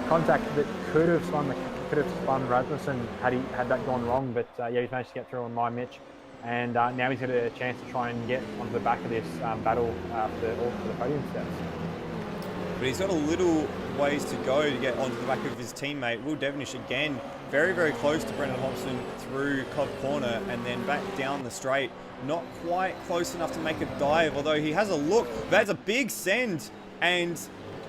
Contact that could have spun Rasmussen had that gone wrong, but yeah, he's managed to get through on Lime Mitch, and now he's got a chance to try and get onto the back of this battle for the podium steps. But he's got a little ways to go to get onto the back of his teammate. Will Devenish again, very, very close to Brendan Hobson through Cobb Corner and then back down the straight. Not quite close enough to make a dive, although he has a look. That's a big send and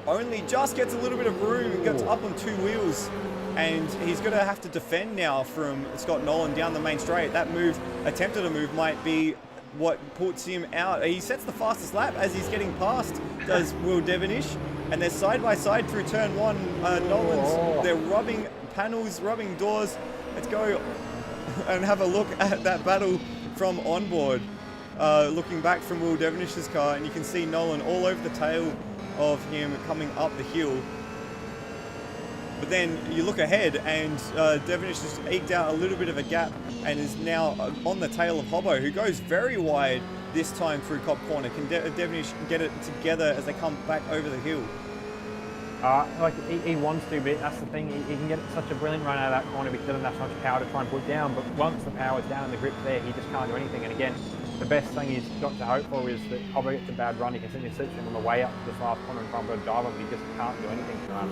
only just gets a little bit of room and gets up on two wheels. And he's going to have to defend now from Scott Nolan down the main straight. That move, attempted a move, might be what puts him out. He sets the fastest lap as he's getting past, does Will Devenish. And they're side by side through turn 1. Nolan's, they're rubbing panels, rubbing doors. Let's go and have a look at that battle from onboard. Looking back from Will Devenish's car, and you can see Nolan all over the tail of him coming up the hill. But then you look ahead and Devenish has eked out a little bit of a gap and is now on the tail of Hobbo, who goes very wide this time through Cobb Corner. Can Devenish get it together as they come back over the hill? Like he wants to, but that's the thing. He can get such a brilliant run out of that corner because he doesn't have so much power to try and put down. But once the power's down and the grip's there, he just can't do anything. And again, the best thing he's got to hope for is that Hobbo gets a bad run. He can sit in him on the way up to this last corner and try and put a dive on, but he just can't do anything to run.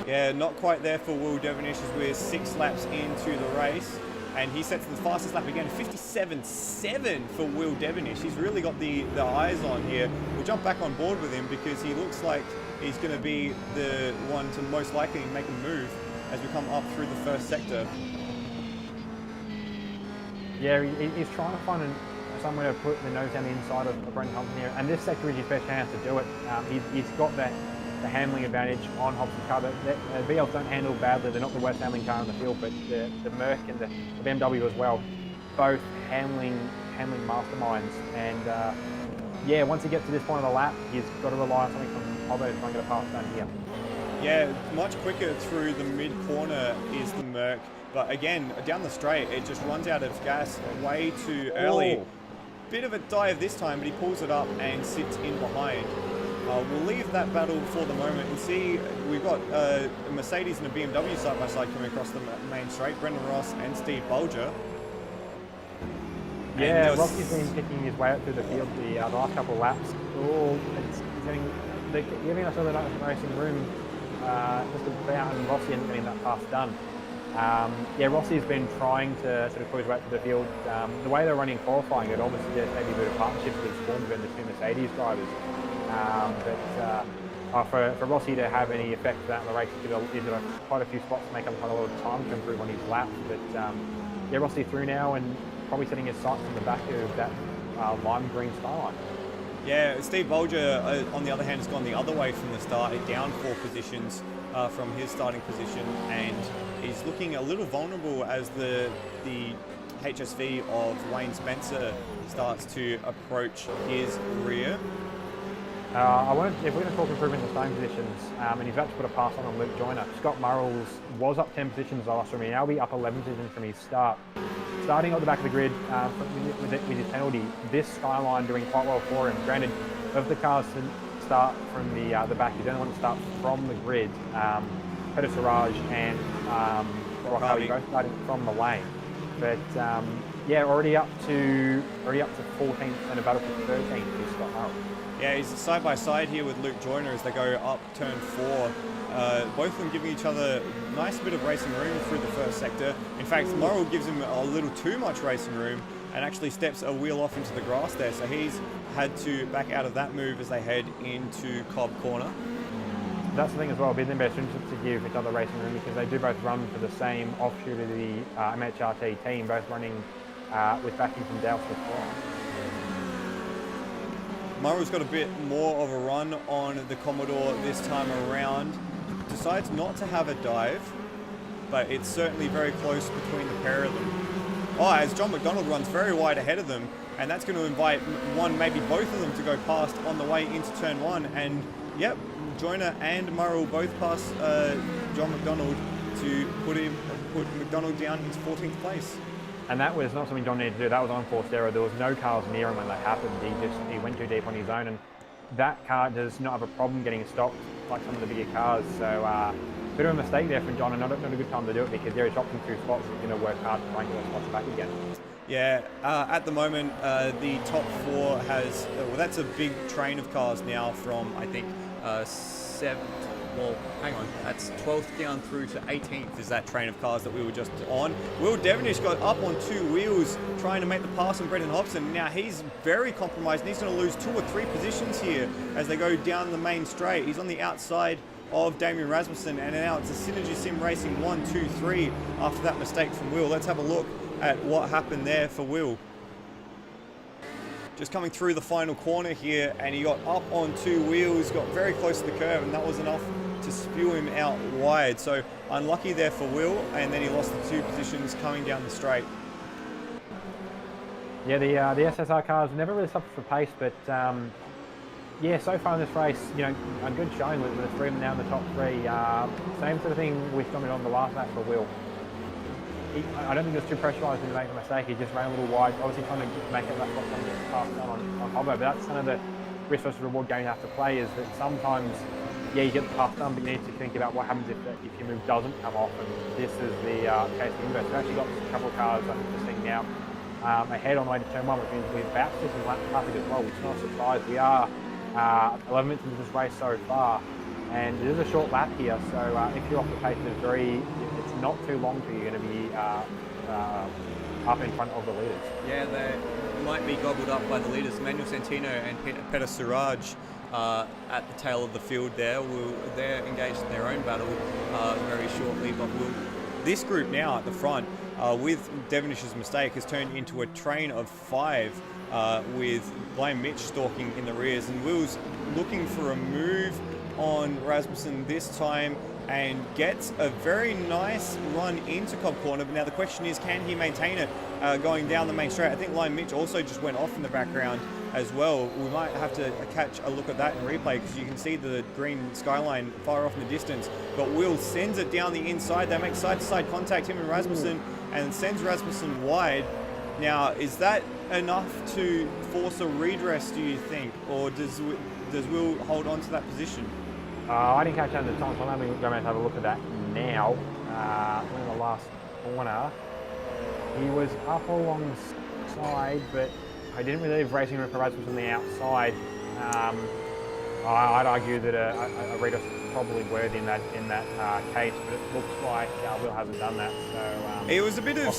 Yeah, not quite there for Will Devenish as we're 6 laps into the race. And he sets the fastest lap again, 57.7 for Will Devenish. He's really got the eyes on here. We'll jump back on board with him because he looks like he's going to be the one to most likely make a move as we come up through the first sector. Yeah, he's trying to find somewhere to put the nose down the inside of Brendan Thompson here. And this sector is his best chance to do it. He's got the handling advantage on Hobson's car. The VLs don't handle badly. They're not the worst handling car in the field, but the Merc and the BMW as well, both handling masterminds. And yeah, once he gets to this point of the lap, he's got to rely on something from Hobbo to try and get a pass down here. Yeah, much quicker through the mid-corner is the Merc. But again, down the straight, it just runs out of gas way too early. Oh. Bit of a dive this time, but he pulls it up and sits in behind. We'll leave that battle for the moment and see. We've got a Mercedes and a BMW side by side coming across the main straight. Brendan Ross and Steve Bolger. Yeah, Rossi's been picking his way up through the field the last couple of laps. Oh, he's giving us a little racing room just about, and Rossi isn't getting that pass done. Yeah, Rossi's been trying to sort of push back to the field. The way they're running qualifying, it obviously suggests maybe a bit of partnership that's formed between the two Mercedes drivers. For Rossi to have any effect of that in the race, he's got quite a few spots to make up quite a lot of time to improve on his laps. But yeah, Rossi through now and probably setting his sights on the back of that lime green Skyline. Yeah, Steve Bolger, on the other hand, has gone the other way from the start, down 4 positions from his starting position, and he's looking a little vulnerable as the HSV of Wayne Spencer starts to approach his rear. If we're going to talk improvement in the starting positions, and he's about to put a pass on Luke Joyner. Scott Murrells was up 10 positions last from him. Now be up 11 positions from his start. Starting at the back of the grid with his penalty, this Skyline doing quite well for him. Granted, of the cars to start from the back, he's the only one to start from the grid. Peter Siraj and Rock Harvey both starting from the lane. But yeah, already up to 14th and a battle for 13th is Scott Murrell. Yeah, he's side by side here with Luke Joyner as they go up turn 4. Both of them giving each other a nice bit of racing room through the first sector. In fact, Murrell gives him a little too much racing room and actually steps a wheel off into the grass there. So he's had to back out of that move as they head into Cobb Corner. That's the thing as well, it'd be in their best interest to give each other racing room because they do both run for the same offshoot of the MHRT team, both running with backing from Dale Smith. Murrell's got a bit more of a run on the Commodore this time around. Decides not to have a dive, but it's certainly very close between the pair of them. Oh, as John McDonald runs very wide ahead of them, and that's going to invite one, maybe both of them to go past on the way into turn 1. And yep, Joyner and Murrell both pass John McDonald to put McDonald down into 14th place. And that was not something John needed to do. That was unforced error. There was no cars near him when that happened. He went too deep on his own, and that car does not have a problem getting stopped like some of the bigger cars. So bit of a mistake there from John, and not a good time to do it because there he's dropped in 2 spots. He's going to work hard to try and get those spots back again. Yeah, at the moment, the top 4 has, well, that's a big train of cars now from, I think, 7th, well, hang on, that's 12th down through to 18th is that train of cars that we were just on. Will Devenish got up on 2 wheels trying to make the pass on Brendan Hobson. Now he's very compromised and he's going to lose 2 or 3 positions here as they go down the main straight. He's on the outside of Damien Rasmussen, and now it's a Synergy Sim Racing 1, 2, 3 after that mistake from Will. Let's have a look at what happened there for Will. Just coming through the final corner here, and he got up on 2 wheels, got very close to the curve, and that was enough to spew him out wide. So unlucky there for Will, and then he lost the 2 positions coming down the straight. Yeah, the SSR cars never really suffered for pace, but Yeah, so far in this race, a good showing with the three of them now in the top three. Same sort of thing with Dominic on the last lap for Will. I don't think he was too pressurised in making a mistake. He just ran a little wide, obviously trying to make it left off and get passed down on Hobbo. But that's kind of the risk versus reward game you have to play, is that sometimes, yeah, you get the pass done, but you need to think about what happens if your move doesn't come off. And this is the case of the inverse. We've actually got a couple of cars, I'm just seeing now, ahead on the way to turn one, which means we're about to see some lap traffic as well, which is not a surprise. We are 11 minutes into this race so far, and it is a short lap here, so if you're off the pace, it's not too long till you're going to be up in front of the leaders. Yeah, they might be gobbled up by the leaders. Manuel Santino and Peter Suraj at the tail of the field there. They're engaged in their own battle very shortly, but this group now at the front, with Devenish's mistake, has turned into a train of 5 with Blame Mitch stalking in the rears, and Will's looking for a move on Rasmussen this time and gets a very nice run into Cobb Corner. But now the question is, can he maintain it going down the main straight? I think Lime Mitch also just went off in the background as well. We might have to catch a look at that in replay, because you can see the green skyline far off in the distance. But Will sends it down the inside. They make side-to-side contact, him and Rasmussen, and sends Rasmussen wide. Now, is that enough to force a redress, do you think? Or does Will hold on to that position? I didn't catch that at the time, so I'm going to have a look at that now. In the last corner, he was up alongside, but I didn't really leave racing room for Rasmussen on the outside. I'd argue that a redress is probably worthy in that case, but it looks like Will hasn't done that. So it was a bit of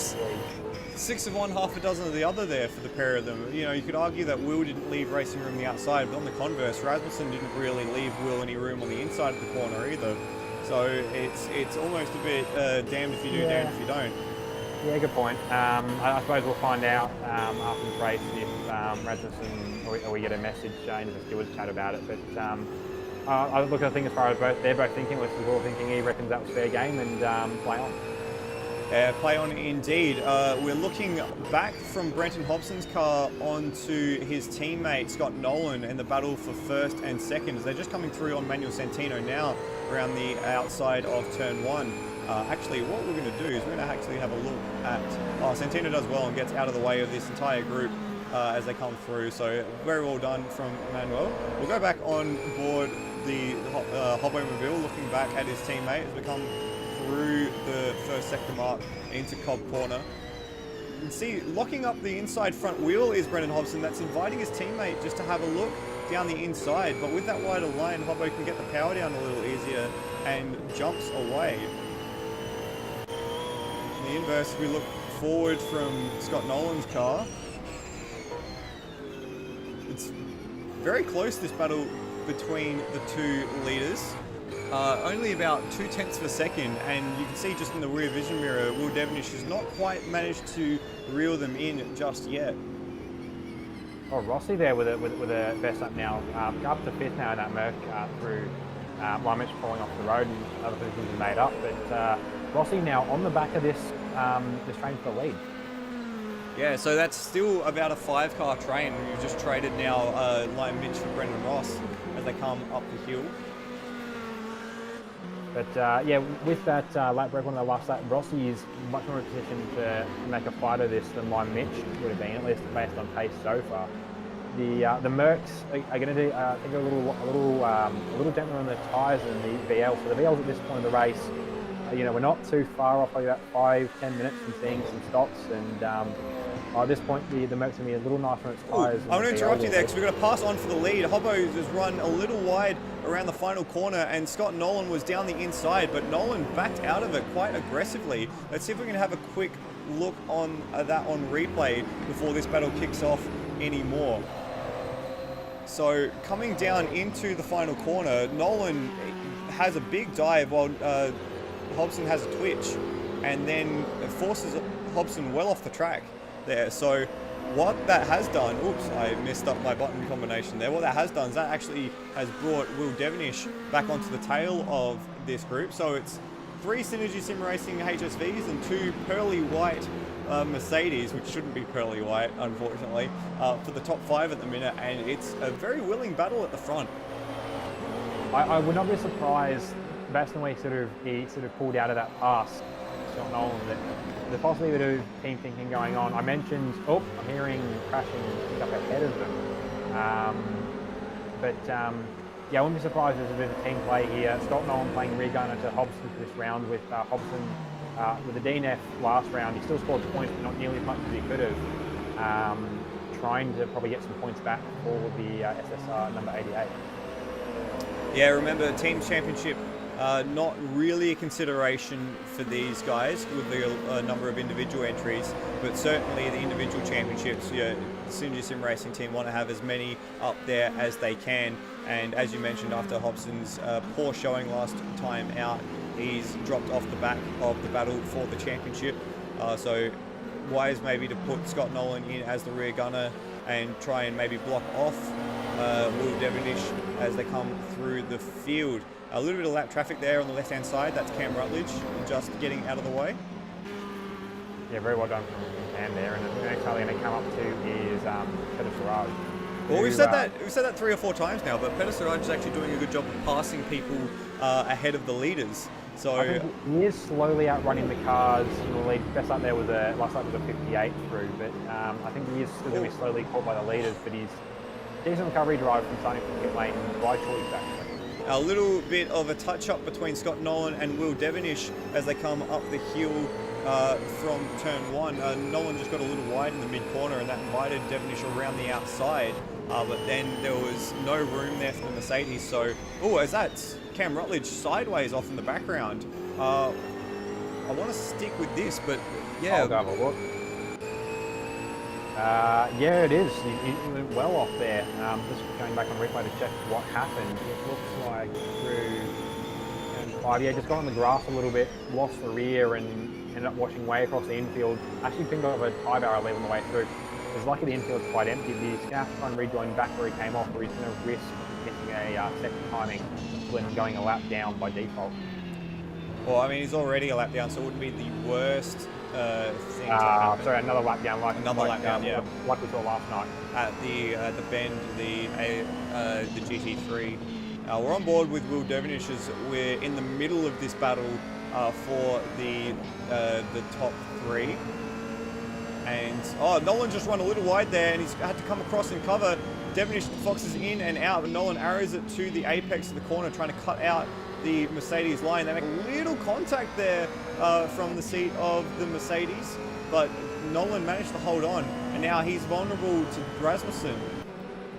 6 of one, half a dozen of the other there for the pair of them. You could argue that Will didn't leave racing room on the outside, but on the converse, Rasmussen didn't really leave Will any room on the inside of the corner either. So it's almost a bit damned if you do, damned if you don't. Yeah, good point. I suppose we'll find out after this race if Rasmussen, or we get a message into the stewards chat about it. But I think as far as they're both thinking, we're all thinking he reckons that was fair game, and play on. Play on indeed. We're looking back from Brenton Hobson's car onto his teammate Scott Nolan and the battle for first and second, as they're just coming through on Manuel Santino now around the outside of turn 1. Actually, what we're going to do is we're going to actually have a look at... Santino does well and gets out of the way of this entire group as they come through, so very well done from Manuel. We'll go back on board the Hobbomobile, looking back at his teammate as we come through the first sector mark into Cobb Corner. You can see locking up the inside front wheel is Brendan Hobson. That's inviting his teammate just to have a look down the inside, but with that wider line, Hobbo can get the power down a little easier and jumps away. In the inverse, we look forward from Scott Nolan's car. It's very close, this battle between the two leaders. Only about 0.2 of a second, and you can see just in the rear vision mirror, Will Devenish has not quite managed to reel them in just yet. Oh, Rossi there with a best up now, up to 5th now in that Merc through Mitch falling off the road, and other positions are made up. But Rossi now on the back of this train for the lead. Yeah, so that's still about a 5-car train. We've just traded now Liam Mitch for Brendan Ross as they come up the hill. But yeah, with that lap break on the last lap, Rossi is much more in a position to make a fight of this than Lime Mitch would have been, at least based on pace so far. The Mercs are going to do, I think, a little gentler on the tyres than the VL. So the VLs at this point of the race, we're not too far off, like about 5-10 minutes from seeing some stops, and at this point the Mercs are going to be a little nicer on its tyres. I'm going to interrupt you there because we're going to pass on for the lead. Hobbo has run a little wide around the final corner, and Scott Nolan was down the inside, but Nolan backed out of it quite aggressively. Let's see if we can have a quick look on that on replay before this battle kicks off anymore. So coming down into the final corner, Nolan has a big dive while Hobson has a twitch, and then it forces Hobson well off the track there. So what that has done, oops, I messed up my button combination there. What that has done is that actually has brought Will Devenish back onto the tail of this group. So it's 3 Synergy Sim Racing HSVs and 2 pearly white Mercedes, which shouldn't be pearly white, unfortunately, for the top 5 at the minute, and it's a very willing battle at the front. I would not be surprised, based on the way he sort of pulled out of that pass, Scott Nolan, that there's possibly a bit of team thinking going on. I mentioned, I'm hearing crashing up ahead of them. Yeah, I wouldn't be surprised if there's a bit of team play here. Scott Nolan playing rear gunner to Hobson for this round with Hobson with the DNF last round. He still scored points, but not nearly as much as he could have. Trying to probably get some points back for the SSR number 88. Yeah, remember, Team Championship, not really a consideration for these guys with the number of individual entries, but certainly the individual championships, the Synergy Sim Racing team want to have as many up there as they can. And as you mentioned, after Hobson's poor showing last time out, he's dropped off the back of the battle for the championship. So wise maybe to put Scott Nolan in as the rear gunner and try and maybe block off Will Devenish as they come through the field. A little bit of lap traffic there on the left-hand side. That's Cam Rutledge just getting out of the way. Yeah, very well done from Cam there. And the next car they're going to come up to is Peter Siraj. Well, we've said that 3 or 4 times now, but Peter Siraj is actually doing a good job of passing people ahead of the leaders. So I think he is slowly outrunning the cars in the lead. Best up there was last lap was a 58 through, but I think he is still going to be slowly caught by the leaders. But he's decent recovery drive from starting from pit lane by choice actually. A little bit of a touch-up between Scott Nolan and Will Devenish as they come up the hill from turn 1. Nolan just got a little wide in the mid-corner, and that invited Devenish around the outside. But then there was no room there for the Mercedes. So, as that's Cam Rutledge sideways off in the background. I want to stick with this, but yeah. I'll go have a look. Yeah, it is. He went well off there. Just going back on replay to check what happened. It looks like through turn 5. Yeah, just got on the grass a little bit, lost the rear, and ended up washing way across the infield. Actually pinned off a tie barrier lead on the way through. It was lucky the infield's quite empty. He's going to have to try and rejoin back where he came off, or he's going to risk missing a second timing when going a lap down by default. Well, I mean, he's already a lap down, so it wouldn't be the worst thing to happen. Sorry, another lap down, like we saw last night at the bend, the GT3. We're on board with Will Devenish as we're in the middle of this battle for the top 3. And Nolan just run a little wide there, and he's had to come across and cover. Devenish foxes in and out, but Nolan arrows it to the apex of the corner, trying to cut out the Mercedes line. They make a little contact there from the seat of the Mercedes, but Nolan managed to hold on, and now he's vulnerable to Rasmussen.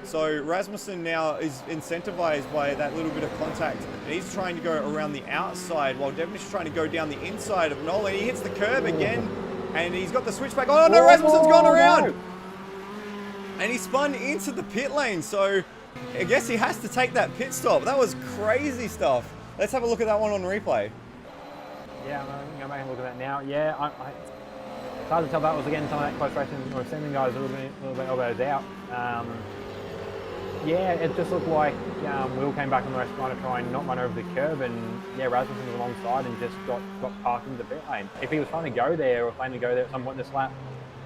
So Rasmussen now is incentivized by that little bit of contact, and he's trying to go around the outside while Devenish is trying to go down the inside of Nolan. He hits the curb again, and he's got the switchback. Oh no, Rasmussen's gone around! No. And he spun into the pit lane, so I guess he has to take that pit stop. That was crazy stuff. Let's have a look at that one on replay. Yeah, I'm going to look at that now. Yeah, it's hard to tell. That was again some of that close racing. We're sending guys a little bit elbows out. Yeah, it just looked like Will came back on the rest trying to try and not run over the curb, and yeah, Rasmussen was alongside and just got parked into the pit lane. If he was trying to go there or planning to go there at some point in this lap,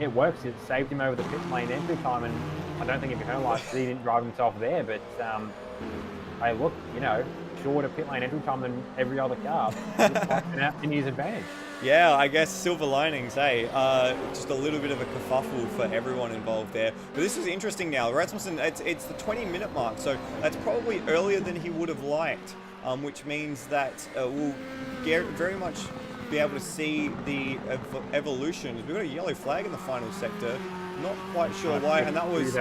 it works. It saved him over the pit lane entry time, and I don't think he'd be penalised because he didn't drive himself there. But hey, look, shorter pit lane entry time than every other car. In his advantage. Yeah, I guess silver linings, hey. Just a little bit of a kerfuffle for everyone involved there. But this is interesting now. Rasmussen, it's the 20-minute mark, so that's probably earlier than he would have liked, which means that we'll very much be able to see the evolution. We've got a yellow flag in the final sector. Not quite sure why, and that was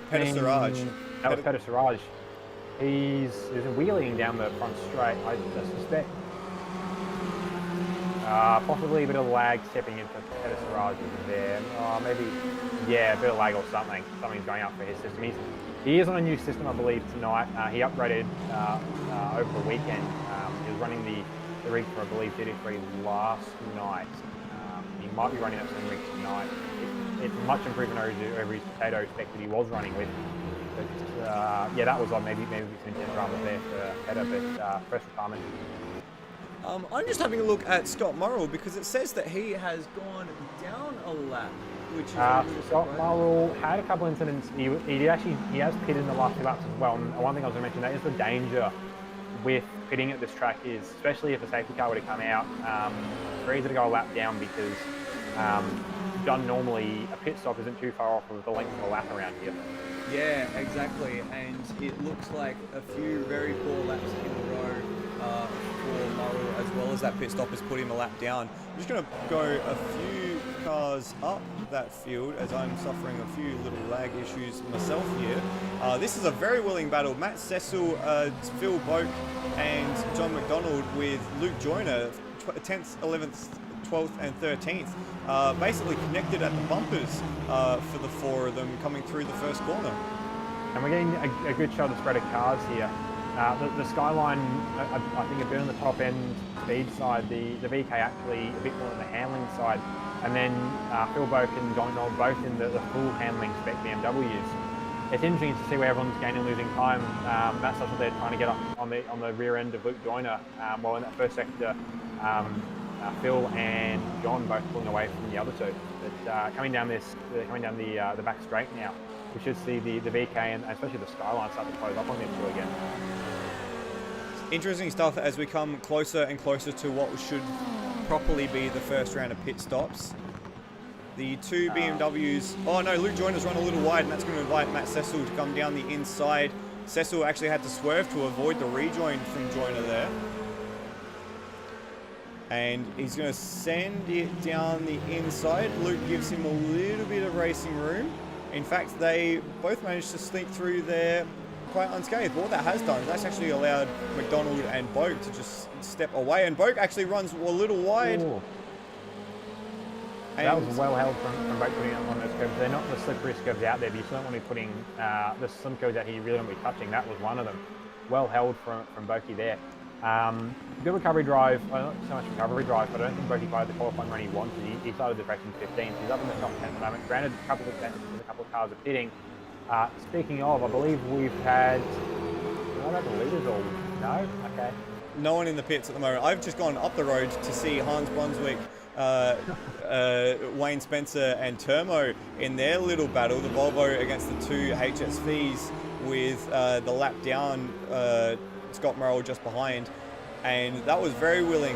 Peter Siraj. That was Peter Siraj. He's wheeling down the front straight. I suspect possibly a bit of lag stepping into Peter Siraj there. Maybe, yeah, a bit of lag or something. Something's going up for his system. He is on a new system, I believe, tonight. He upgraded over the weekend. He was running the rig for, I believe, GT3 last night. He might be running that same rig tonight. It's much improvement over his potato spec that he was running with. But yeah, that was maybe some intent drama there for Peter, but first retirement. I'm just having a look at Scott Morrill because it says that he has gone down a lap, which is Scott Morrill had a couple incidents. He has pitted in the last 2 laps as well. And one thing I was going to mention, that is the danger with pitting at this track is, especially if a safety car were to come out, it's very easy to go a lap down because done normally, a pit stop isn't too far off of the length of a lap around here. Yeah, exactly. And it looks like a few very poor laps in a row for Morrill, as well as that pit stop has put him a lap down. I'm just going to go a few cars up that field as I'm suffering a few little lag issues myself here. This is a very willing battle. Matt Cecil, Phil Boak and John McDonald with Luke Joyner, 10th, 11th, 12th and 13th, basically connected at the bumpers for the 4 of them coming through the first corner. And we're getting a good shot of spread of cars here. The Skyline, I think a bit on the top end speed side, the VK actually a bit more on the handling side, and then Phil Boak and John McDonald both in the full handling spec BMWs. It's interesting to see where everyone's gaining and losing time. That's what they're trying to get up on the rear end of Luke Joyner, while in that first sector, Phil and John both pulling away from the other two. But coming down the back straight now, we should see the VK and especially the Skyline start to close up on these two again. Interesting stuff as we come closer and closer to what should properly be the first round of pit stops. The 2 BMWs... Oh no, Luke Joyner's run a little wide, and that's going to invite Matt Cecil to come down the inside. Cecil actually had to swerve to avoid the rejoin from Joyner there. And he's going to send it down the inside. Luke gives him a little bit of racing room. In fact, they both managed to sneak through there quite unscathed. But what that has done is that's actually allowed McDonald and Boak to just step away. And Boak actually runs a little wide. That was well held from Boak putting it on those curves. They're not the slipperiest curves out there, but you still don't want to be putting, there's some curves that he really don't be touching. That was one of them. Well held from Boaky there. Good recovery drive, well, not so much recovery drive, but I don't think Boaky fired the qualifying run he wanted. He started the race in 15th. He's up in the top 10 at the moment. Granted, a couple of cars are pitting. Speaking of, I believe we've had, what about the leaders all? No? Okay. No one in the pits at the moment. I've just gone up the road to see Hans Brunswick, Wayne Spencer and Termo in their little battle, the Volvo against the 2 HSVs with the lap down Scott Morrill just behind. And that was very willing.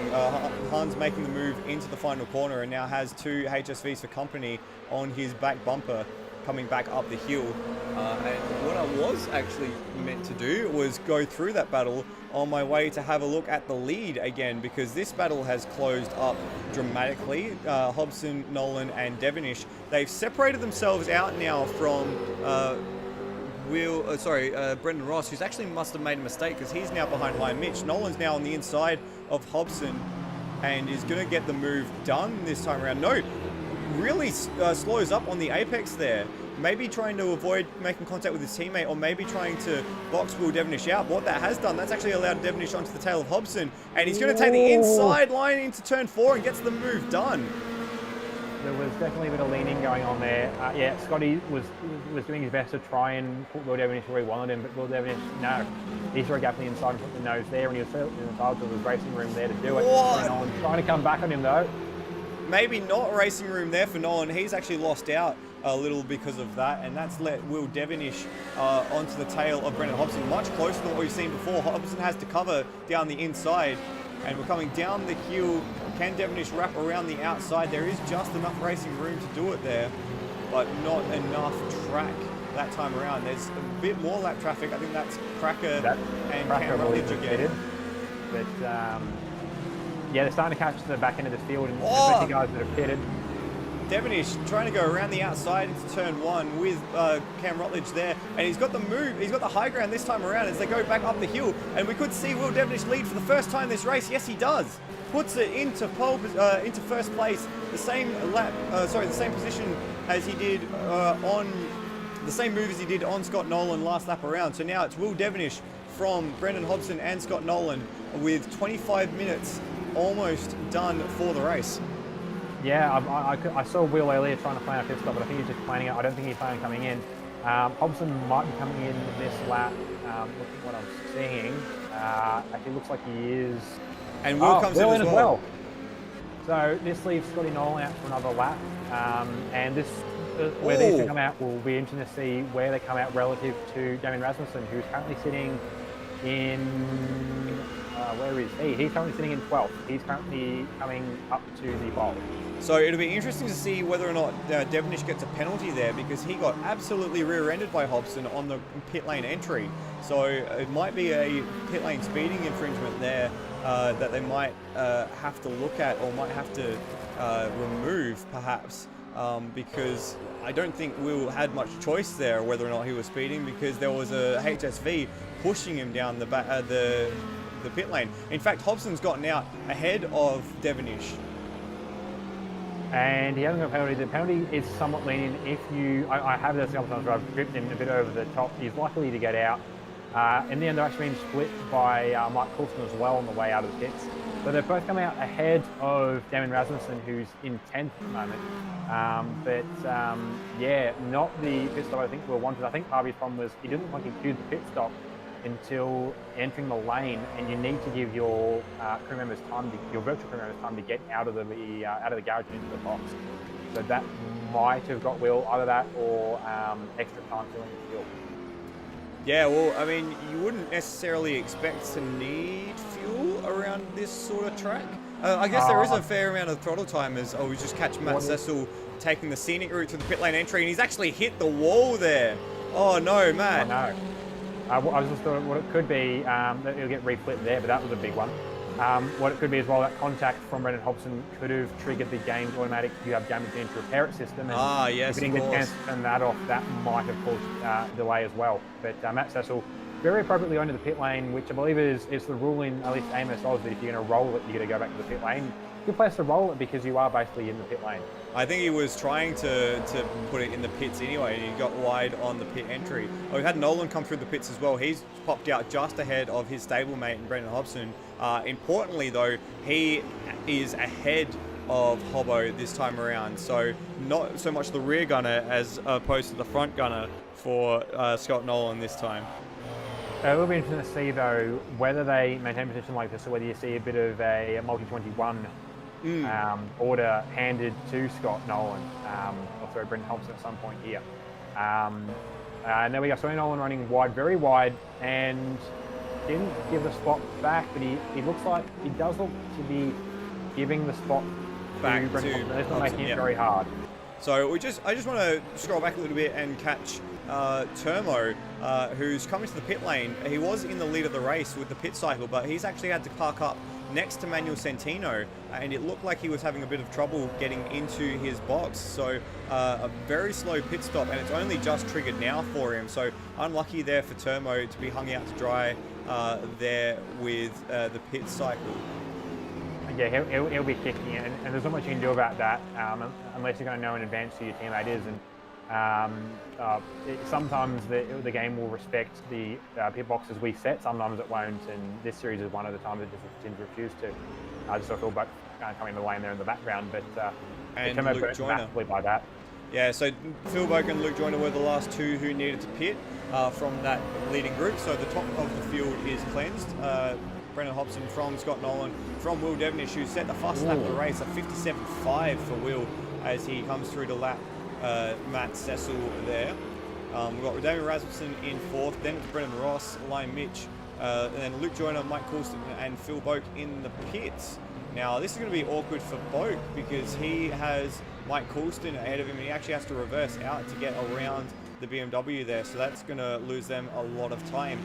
Hans making the move into the final corner and now has 2 HSVs for company on his back bumper coming back up the hill. And what I was actually meant to do was go through that battle on my way to have a look at the lead again, because this battle has closed up dramatically. Hobson, Nolan and Devenish, they've separated themselves out now from Brendan Ross, who's actually must have made a mistake because he's now behind Ryan Mitch. Nolan's now on the inside of Hobson and is going to get the move done this time around. No, really slows up on the apex there. Maybe trying to avoid making contact with his teammate, or maybe trying to box Will Devenish out. But what that has done, that's actually allowed Devenish onto the tail of Hobson, and he's going to take the inside line into turn 4 and gets the move done. There was definitely a bit of leaning going on there. Yeah, Scotty was doing his best to try and put Will Devenish where he wanted him, but Will Devenish, no. He threw a gap on the inside and put the nose there, and he was entitled to the racing room there to do it. Nolan trying to come back on him though. Maybe not racing room there for Nolan. He's actually lost out a little because of that, and that's let Will Devenish onto the tail of Brendan Hobson, much closer than what we've seen before. Hobson has to cover down the inside, and we're coming down the hill. Can Devenish wrap around the outside? There is just enough racing room to do it there, but not enough track that time around. There's a bit more lap traffic. I think that's Cracker and Cam Rutledge again. But yeah, they're starting to catch the back end of this field, and especially guys that are pitted. Devenish trying to go around the outside into turn 1 with Cam Rutledge there, and he's got the move, he's got the high ground this time around as they go back up the hill, and we could see Will Devenish lead for the first time this race. Yes, he does. Puts it into into first place, the same position as he did on the same move as he did on Scott Nolan last lap around. So now it's Will Devenish from Brendan Hobson and Scott Nolan with 25 minutes almost done for the race. Yeah, I saw Will earlier trying to plan a pit stop, but I think he's just planning it. I don't think he's planning on coming in. Hobson might be coming in this lap. looking at what I'm seeing, actually looks like he is. And Will comes Will in as well. So this leaves Scotty Nolan out for another lap, and this where these two come out will be interesting to see where they come out relative to Damien Rasmussen, who's currently sitting in where is he? He's currently sitting in 12th. He's currently coming up to the pole. So it'll be interesting to see whether or not Devenish gets a penalty there, because he got absolutely rear-ended by Hobson on the pit lane entry. So it might be a pit lane speeding infringement there that they might have to look at, or might have to remove perhaps, because I don't think Will had much choice there whether or not he was speeding, because there was a HSV pushing him down the pit lane. In fact, Hobson's gotten out ahead of Devenish. And he hasn't got a penalty. The penalty is somewhat lenient. If you, I have this a couple times where I've gripped him a bit over the top. He's likely to get out. In the end, they're actually being split by Mike Coulson as well on the way out of the pits. So they're both coming out ahead of Damien Rasmussen, who's in 10th at the moment. Yeah, not the pit stop I think Will wanted. I think Harvey's problem was he didn't look like he queued the pit stop until entering the lane, and you need to give your crew members time, your virtual crew members time to get out of the garage and into the box. So that might have got Will, either that or extra time filling the fuel. Yeah, well, I mean, you wouldn't necessarily expect to need fuel around this sort of track. I guess there is a fair amount of throttle time, as we just catch Matt Cecil taking the scenic route to the pit lane entry, and he's actually hit the wall there. Oh no, Matt. I know. I was just thought what it could be, that it'll get reflipped there, but that was a big one. What it could be as well, that contact from Brendan Hobson could have triggered the game's automatic "you have damage into repair it" system. And yes, if he didn't get a chance to turn that off, that might have caused delay as well. But Matt Cecil very appropriately onto the pit lane, which I believe is the rule in at least AMS Oz, that if you're going to roll it, you're going to go back to the pit lane. Good place to roll it, because you are basically in the pit lane. I think he was trying to put it in the pits anyway, and he got wide on the pit entry. We've had Nolan come through the pits as well. He's popped out just ahead of his stablemate, Brendan Hobson. Importantly, though, he is ahead of Hobbo this time around, so not so much the rear gunner as opposed to the front gunner for Scott Nolan this time. It will be interesting to see, though, whether they maintain a position like this, or whether you see a bit of a multi-21 order handed to Scott Nolan, or sorry, Brendan Hobson at some point here. And there we go. So Nolan running wide, very wide, and didn't give the spot back, but he looks like he does look to be giving the spot back to Brendan Hobson. It's not making it very hard. So I just want to scroll back a little bit and catch Termo, who's coming to the pit lane. He was in the lead of the race with the pit cycle, but he's actually had to park up next to Manuel Santino, and it looked like he was having a bit of trouble getting into his box. So a very slow pit stop, and it's only just triggered now for him. So unlucky there for Termo to be hung out to dry there with the pit cycle. Yeah, he'll be kicking it, and there's not much you can do about that unless you're going to know in advance who your teammate is. And sometimes the game will respect the pit boxes we set, sometimes it won't, and this series is one of the times it just seems to refuse to. I just saw Phil Buck coming the lane there in the background, but and Luke Joyner massively by that. Yeah, so Phil Buck and Luke Joyner were the last two who needed to pit from that leading group. So the top of the field is cleansed. Brendan Hobson from Scott Nolan, from Will Devenish, who set the fastest lap of the race, a 57.5 for Will as he comes through to lap Matt Cecil there. We've got Damien Rasmussen in 4th, then it's Brendan Ross, Liam Mitch, and then Luke Joyner, Mike Coulson and Phil Boak in the pits. Now this is going to be awkward for Boak, because he has Mike Coulson ahead of him, and he actually has to reverse out to get around the BMW there, so that's going to lose them a lot of time.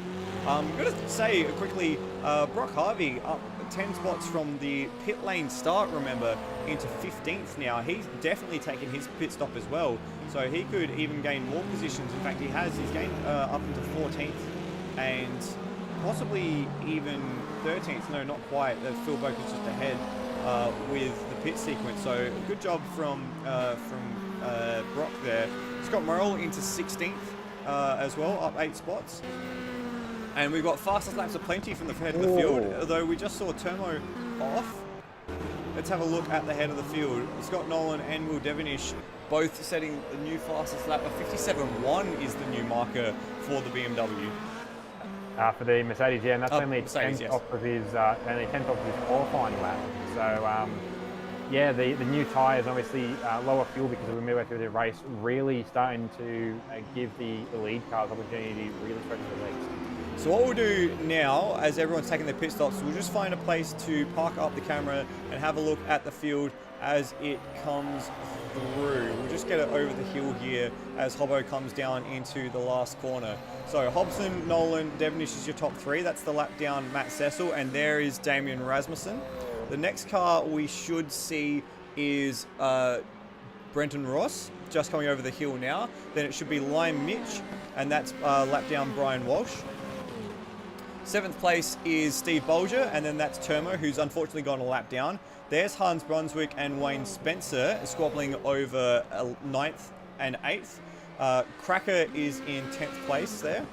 I'm going to say quickly, Brock Harvey up 10 spots from the pit lane start, remember, into 15th now. He's definitely taken his pit stop as well, so he could even gain more positions. In fact, he's gained up into 14th and possibly even 13th. No, not quite. Phil Boak is just ahead with the pit sequence, so good job from Brock there. Scott Morrell into 16th as well, up 8 spots. And we've got fastest laps aplenty from the head of the field, although we just saw Termo off. Let's have a look at the head of the field. Scott Nolan and Will Devenish both setting the new fastest lap. A 57.1 is the new marker for the BMW. For the Mercedes, yeah, and that's only Mercedes, 10th yes. off of his qualifying lap. So yeah, the new tyres, obviously lower fuel because we're midway through the race, really starting to give the lead cars opportunity to really stretch the legs. So what we'll do now, as everyone's taking their pit stops, we'll just find a place to park up the camera and have a look at the field as it comes through. We'll just get it over the hill here as Hobbo comes down into the last corner. So Hobson, Nolan, Devenish is your top three. That's the lap down Matt Cecil, and there is Damien Rasmussen. The next car we should see is Brenton Ross, just coming over the hill now. Then it should be Lime Mitch, and that's lap down Brian Walsh. 7th place is Steve Bolger, and then that's Termo, who's unfortunately gone a lap down. There's Hans Brunswick and Wayne Spencer squabbling over 9th and 8th. Cracker is in 10th place there.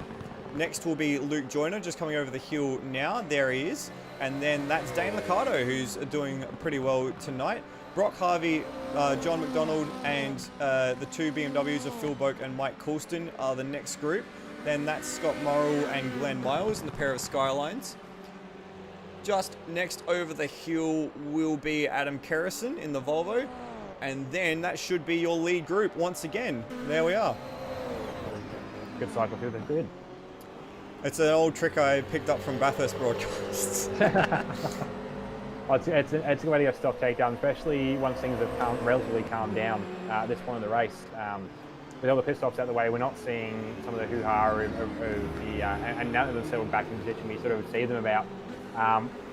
Next will be Luke Joyner, just coming over the hill now. There he is. And then that's Dane Liccardo, who's doing pretty well tonight. Brock Harvey, John McDonald, and the 2 BMWs of Phil Boak and Mike Coulston are the next group. Then that's Scott Morrill and Glenn Miles in the pair of Skylines. Just next over the hill will be Adam Kerrison in the Volvo. And then that should be your lead group once again. There we are. Good cycle field, they're good. It's an old trick I picked up from Bathurst broadcasts. Well, it's a good way to get stock takedown, especially once things have relatively calmed down at this point of the race. With all the pit stops out the way, we're not seeing some of the hoo-ha of the, and now that they've settled back in position, we sort of see them about.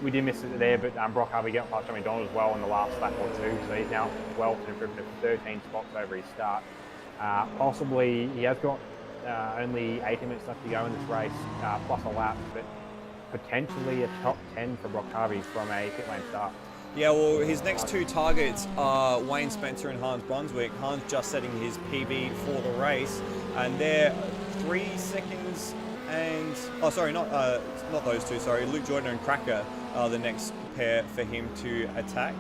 We did miss it there, but Brock Harvey got past John McDonald as well in the last lap or two, so he's now 12th and improvement of 13 spots over his start. Possibly, he has got only 80 minutes left to go in this race, plus a lap, but potentially a top 10 for Brock Harvey from a pit lane start. Yeah, well, his next 2 targets are Wayne Spencer and Hans Brunswick. Hans just setting his PB for the race, and they're 3 seconds and... Oh, sorry, not those 2, sorry. Luke Jordan and Cracker are the next pair for him to attack.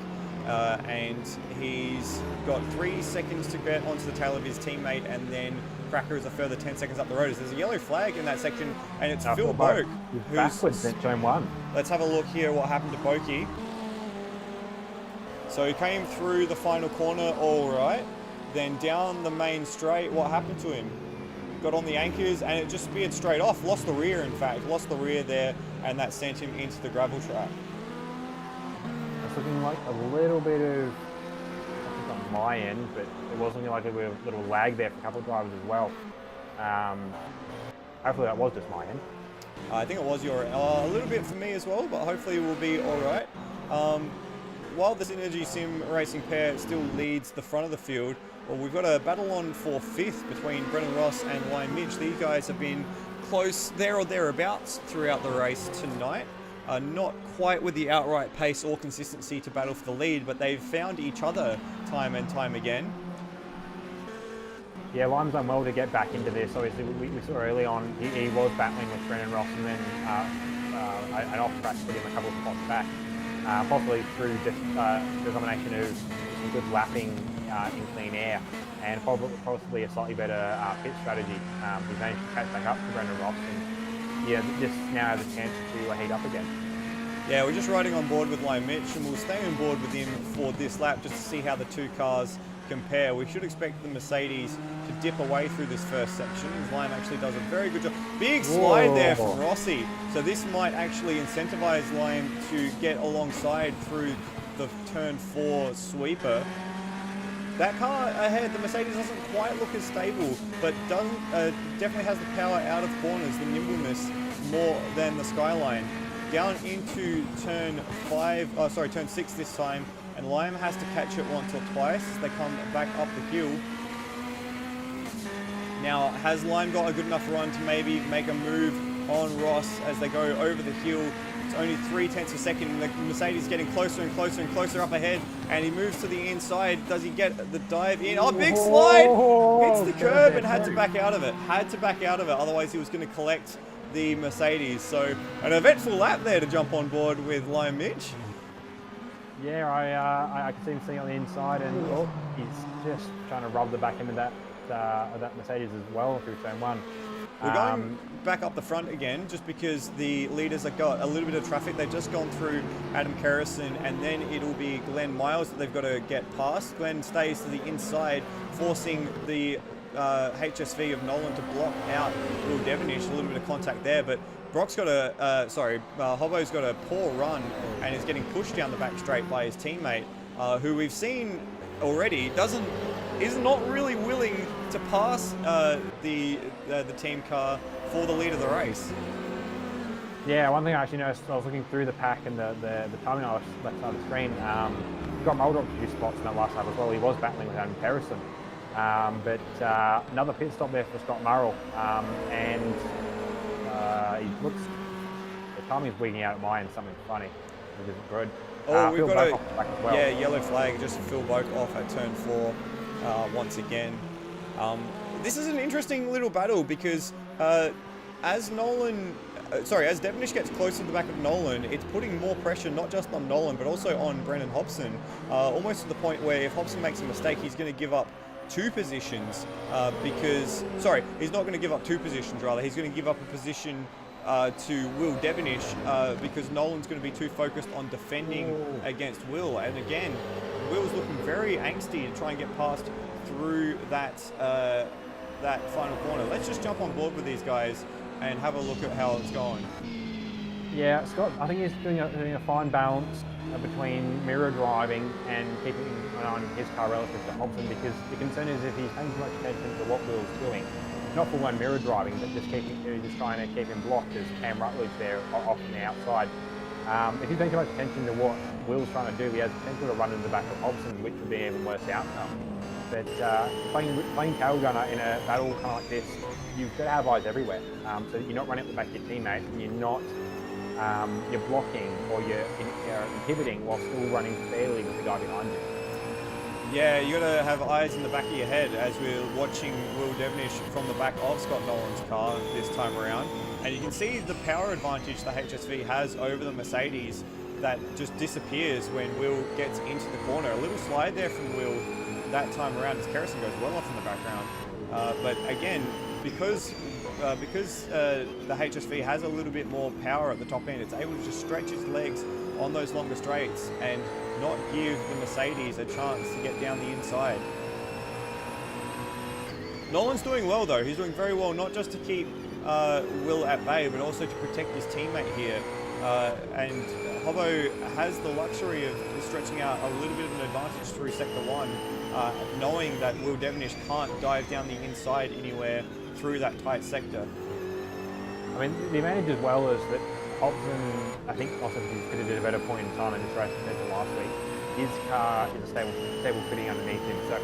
And he's got 3 seconds to get onto the tail of his teammate, and then Cracker is a further 10 seconds up the road. There's a yellow flag in that section, and it's Phil Boak. He's backwards in turn 1. Let's have a look here what happened to Boakey. So he came through the final corner all right, then down the main straight. What happened to him? Got on the anchors and it just speared straight off. Lost the rear, in fact. Lost the rear there, and that sent him into the gravel trap. It's looking like a little bit of, I think on my end, but it was looking like a little lag there for a couple of drivers as well. Hopefully that was just my end. I think it was your a little bit for me as well, but hopefully we'll be all right. While the Synergy Sim racing pair still leads the front of the field, well, we've got a battle on for 5th between Brennan Ross and Lion Mitch. These guys have been close there or thereabouts throughout the race tonight. Not quite with the outright pace or consistency to battle for the lead, but they've found each other time and time again. Yeah, Lime's done well to get back into this. Obviously, we saw early on he was battling with Brennan Ross, and then an off-track put him a couple of spots back. Possibly through just the combination of some good lapping in clean air and possibly a slightly better pit strategy. He's managed to catch back up to Brendan Ross, and yeah, this now has a chance to heat up again. Yeah, we're just riding on board with Liam Mitch, and we'll stay on board with him for this lap just to see how the 2 cars compare. We should expect the Mercedes to dip away through this first section. Liam actually does a very good job. Big slide there from Rossi. So this might actually incentivize Liam to get alongside through the turn 4 sweeper. That car ahead, the Mercedes, doesn't quite look as stable, but definitely has the power out of corners, the nimbleness more than the Skyline. Down into turn 6 this time, and Lime has to catch it once or twice as they come back up the hill. Now, has Lime got a good enough run to maybe make a move on Ross as they go over the hill? It's only 0.3 of a second, and the Mercedes getting closer and closer and closer up ahead, and he moves to the inside. Does he get the dive in? Oh, big slide! Hits the curb and had to back out of it. Otherwise he was going to collect the Mercedes. So an eventful lap there to jump on board with Liam Mitch. Yeah, I can see him sitting on the inside, and he's just trying to rub the back end of that Mercedes as well through turn 1. back up the front again, just because the leaders have got a little bit of traffic. They've just gone through Adam Kerrison, and then it'll be Glenn Miles that they've got to get past. Glenn stays to the inside, forcing the HSV of Nolan to block out Will Devenish. A little bit of contact there, but Brock's got Hobbo's got a poor run and is getting pushed down the back straight by his teammate, who we've seen already is not really willing to pass the team car for the lead of the race. Yeah, one thing I actually noticed, I was looking through the pack and the timing on the left side of the screen. Got Mulder up to 2 spots in that last lap as well. He was battling with Adam Harrison. But another pit stop there for Scott Murrell. And he looks, the timing's wigging out at my end, something funny, which isn't good. Oh, we've got well. Yeah, yellow flag, just Phil Boak off at turn 4 once again. This is an interesting little battle because as Devenish gets closer to the back of Nolan, it's putting more pressure not just on Nolan but also on Brendan Hobson, almost to the point where if Hobson makes a mistake, he's going to give up 2 positions he's not going to give up 2 positions, rather. He's going to give up a position to Will Devenish because Nolan's going to be too focused on defending against Will. And again, Will's looking very angsty to try and get past through that final corner. Let's just jump on board with these guys and have a look at how it's going. Yeah, Scott, I think he's doing a fine balance between mirror driving and keeping an eye on his car relative to Hobson, because the concern is if he's paying too much attention to what Will's doing, not full-on mirror driving, but just trying to keep him blocked as Cam Rutledge there off on the outside. If he's paying too much attention to what Will's trying to do, he has potential to run into the back of Hobson, which would be an even worse outcome. But playing tail gunner in a battle kind of like this, you've got to have eyes everywhere. So you're not running at the back of your teammate, and you're not you're blocking or you're inhibiting while still running fairly with the guy behind you. Yeah, you got to have eyes in the back of your head as we're watching Will Devenish from the back of Scott Nolan's car this time around. And you can see the power advantage the HSV has over the Mercedes that just disappears when Will gets into the corner. A little slide there from Will that time around as Kerrison goes well off in the background. But again, because the HSV has a little bit more power at the top end, it's able to just stretch its legs on those longer straights and not give the Mercedes a chance to get down the inside. Nolan's doing well though. He's doing very well, not just to keep Will at bay, but also to protect his teammate here. And Hobbo has the luxury of stretching out a little bit of an advantage through Sector 1, knowing that Will Devenish can't dive down the inside anywhere through that tight sector. I mean, the advantage as well is that Hobson, I think also he could have did a better point in time in this race compared to last week. His car is a stable fitting underneath him, so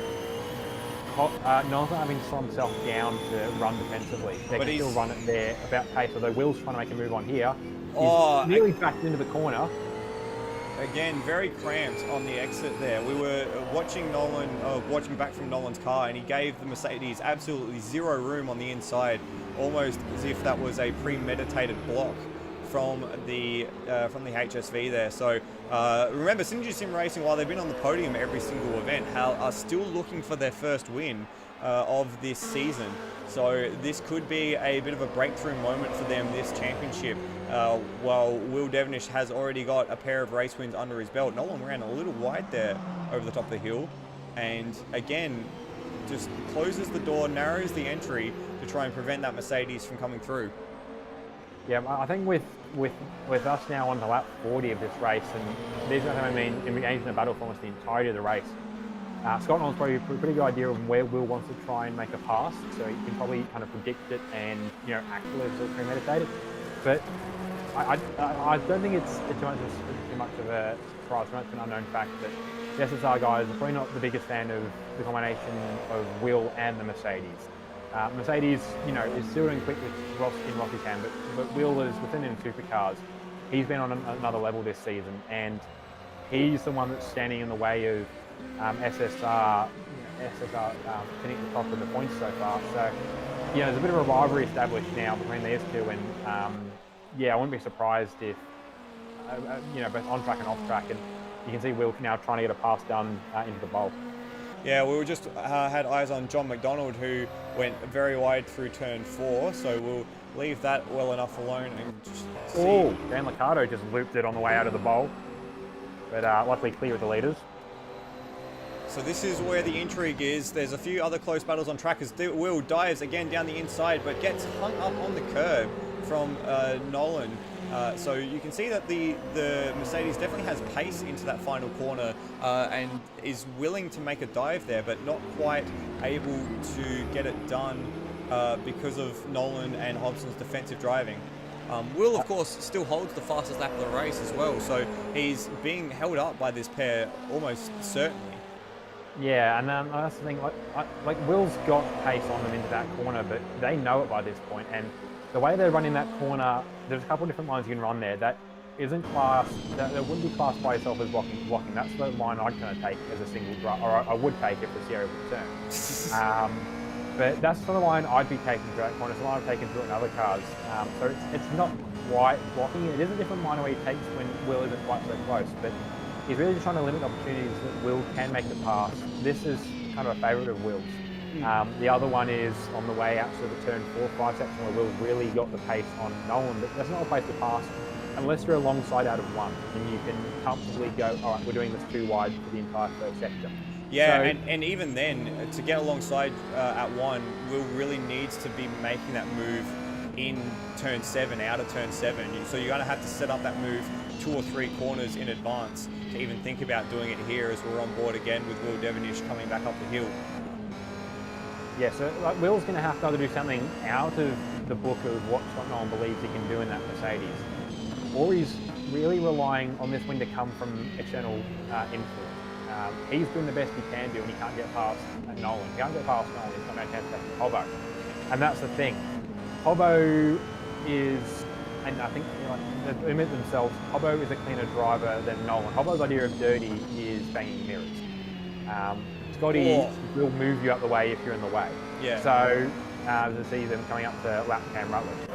Nolan's not having to slow himself down to run defensively. They can still run it there about pace, although Will's trying to make a move on here. He's nearly backed into the corner. Again, very cramped on the exit there. We were watching Nolan, watching back from Nolan's car, and he gave the Mercedes absolutely zero room on the inside, almost as if that was a premeditated block from the HSV there. So remember, Synergy Sim Racing, while they've been on the podium every single event, are still looking for their first win of this season. So this could be a bit of a breakthrough moment for them this championship. While Will Devenish has already got a pair of race wins under his belt. Nolan ran a little wide there over the top of the hill, and again just closes the door, narrows the entry to try and prevent that Mercedes from coming through. Yeah, I think with us now on to lap 40 of this race, and these are, I mean, engaged in a battle for almost the entirety of the race. Scott Nolan's probably a pretty good idea of where Will wants to try and make a pass, so he can probably kind of predict it and act a little premeditated. But I don't think it's too much of a surprise. It's an unknown fact that the SSR guys are probably not the biggest fan of the combination of Will and the Mercedes. Mercedes, is still doing quick with Rossi's hand, but Will is within in supercars. He's been on another level this season, and he's the one that's standing in the way of SSR sitting at the top of the points so far. So, there's a bit of a rivalry established now between these two, and I wouldn't be surprised if, both on track and off track, and you can see Will now trying to get a pass done into the bowl. Yeah, we were just had eyes on John McDonald, who went very wide through turn 4, so we'll leave that well enough alone and just see. Oh, Dan Liccardo just looped it on the way out of the bowl, but luckily clear with the leaders. So this is where the intrigue is. There's a few other close battles on track as Will dives again down the inside, but gets hung up on the curb from Nolan. So you can see that the Mercedes definitely has pace into that final corner and is willing to make a dive there, but not quite able to get it done because of Nolan and Hobson's defensive driving. Will, of course, still holds the fastest lap of the race as well, so he's being held up by this pair almost certainly. Yeah, and that's the thing. Like Will's got pace on them into that corner, but they know it by this point. And the way they're running that corner, there's a couple of different lines you can run there. That isn't classed. That wouldn't be classed by yourself as blocking. That's the line I'd kind of take as a single drive, or I would take if the Sierra would turn. But that's the line I'd be taking through that corner. It's the line I've taken through it in other cars. So it's not quite blocking. It is a different line where he takes when Will isn't quite so close, but he's really just trying to limit opportunities that Will can make the pass. This is kind of a favourite of Will's. The other one is on the way out to the turn 4-5 section where Will's really got the pace on Nolan, but that's not a place to pass unless you're alongside out of one, and you can comfortably go, all right, we're doing this too wide for the entire first sector. Yeah, so, and even then, to get alongside at 1, Will really needs to be making that move in turn 7, out of turn 7. So you're going to have to set up that move 2 or 3 corners in advance to even think about doing it here, as we're on board again with Will Devenish coming back up the hill. Yeah, so like Will's going to have to either do something out of the book of what Nolan believes he can do in that Mercedes, or he's really relying on this win to come from external influence. He's doing the best he can do, and he can't get past Nolan. He can't get past Nolan. He's not going to chance to Hobbo, and that's the thing. Hobbo is, and I think they admit themselves, Hobbo is a cleaner driver than Nolan. Hobbo's idea of dirty is banging mirrors. Scotty will move you out the way if you're in the way. Yeah. So, as I see them coming up to lap Cam Rutledge.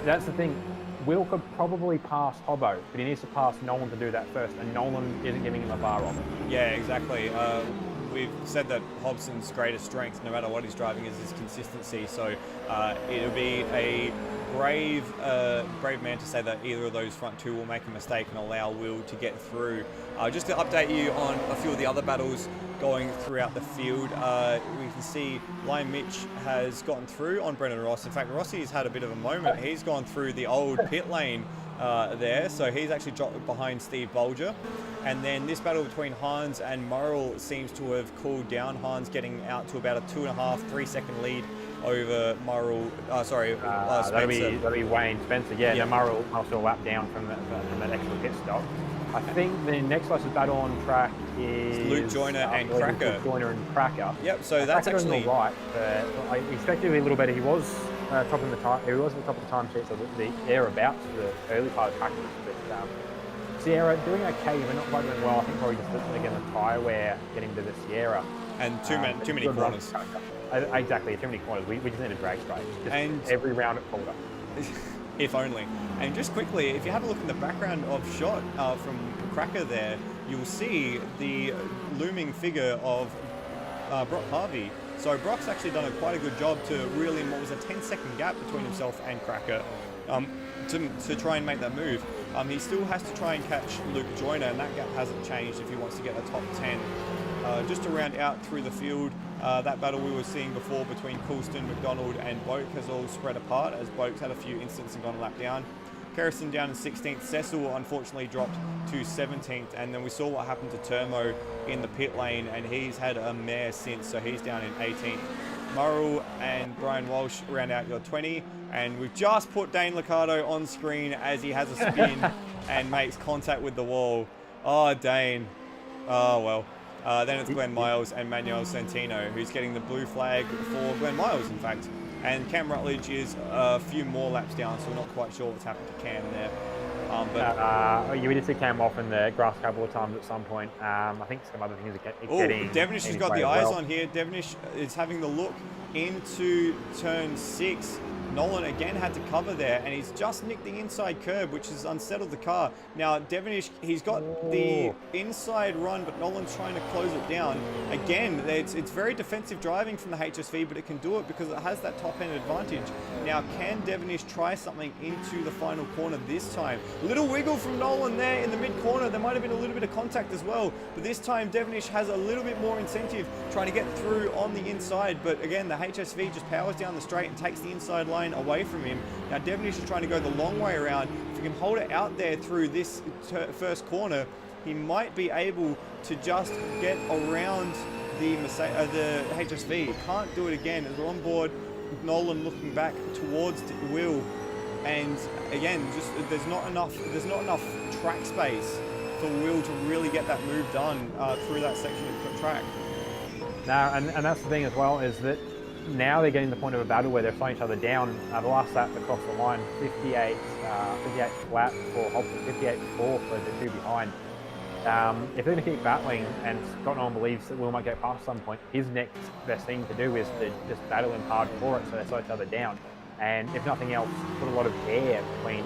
That's the thing. Will could probably pass Hobbo, but he needs to pass Nolan to do that first, and Nolan isn't giving him a bar of it. Yeah, exactly. We've said that Hobson's greatest strength, no matter what he's driving, is his consistency. So it'll be a brave man to say that either of those front two will make a mistake and allow Will to get through. Just to update you on a few of the other battles going throughout the field, we can see Lion Mitch has gotten through on Brendan Ross. In fact, Rossi's had a bit of a moment. He's gone through the old pit lane there, so he's actually dropped behind Steve Bolger. And then this battle between Hans and Murrell seems to have cooled down. Hans getting out to about a 2.5-3 second lead over Murrell. Spencer. That'll be Wayne Spencer. Yeah, no, Murrell also a lap down from that extra pit stop. I think the next closest battle on track is Luke Joyner and Cracker. Luke Joyner and Cracker. Yep. So that's Cracker actually doing all right. But expected a little better. He was topping the time. He was at the top of the time sheet, so the thereabouts for the early part of the practice. But Sierra doing okay, but not quite doing well. I think probably just again the tyre wear getting to the Sierra. And too many corners. Exactly, too many corners. We just need a drag straight. And every round at quarter. If only. And just quickly, if you have a look in the background of shot from Cracker there, you will see the looming figure of Brock Harvey. So Brock's actually done quite a good job to reel in what was a 10-second gap between himself and Cracker to try and make that move. He still has to try and catch Luke Joyner, and that gap hasn't changed if he wants to get the top 10. Just to round out through the field, that battle we were seeing before between Coulston, McDonald and Boak has all spread apart as Boak's had a few instances and gone a lap down. Kerrison down in 16th. Cecil unfortunately dropped to 17th, and then we saw what happened to Termo in the pit lane, and he's had a mare since, so he's down in 18th. Murrell and Brian Walsh round out your 20, and we've just put Dane Liccardo on screen as he has a spin and makes contact with the wall. Oh, Dane. Oh, well. Then it's Glenn Miles and Manuel Santino, who's getting the blue flag for Glenn Miles, in fact. And Cam Rutledge is a few more laps down, so we're not quite sure what's happened to Cam there. You did see Cam off in the grass a couple of times at some point. I think some other things are getting... Devenish has got the eyes on here. Devenish is having the look into turn 6. Nolan again had to cover there, and he's just nicked the inside curb, which has unsettled the car. Now, Devenish, he's got the inside run, but Nolan's trying to close it down. Again, it's very defensive driving from the HSV, but it can do it because it has that top-end advantage. Now, can Devenish try something into the final corner this time? A little wiggle from Nolan there in the mid-corner. There might have been a little bit of contact as well, but this time Devenish has a little bit more incentive trying to get through on the inside, but again, the HSV just powers down the straight and takes the inside line away from him. Now Devenish is trying to go the long way around. If he can hold it out there through this first corner, he might be able to just get around the HSV. He can't do it again. As we're on board, Nolan looking back towards Will, and again, just there's not enough track space for Will to really get that move done through that section of track. No, and that's the thing as well, is that now they're getting to the point of a battle where they're slowing each other down. The last lap across the line, 58 flat for Hobson, 58.4 for the two behind. If they're going to keep battling, and Scott Nolan believes that Will might get past some point, his next best thing to do is to just battle him hard for it so they slow each other down. And if nothing else, put a lot of air between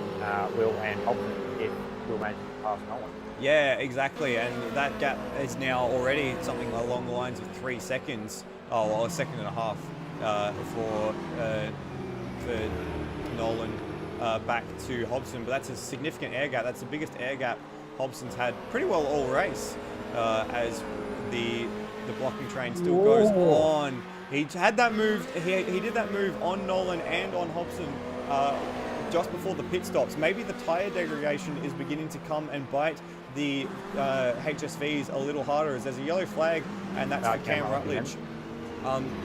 Will and Hobson if Will manages to pass Nolan. Yeah, exactly, and that gap is now already something along the lines of 3 seconds, well, a second and a half for Nolan back to Hobson, but that's a significant air gap. That's the biggest air gap Hobson's had pretty well all race, as the blocking train still goes on. He had that move. He did that move on Nolan and on Hobson just before the pit stops. Maybe the tyre degradation is beginning to come and bite the HSVs a little harder, as there's a yellow flag, and that's for Cam Rutledge.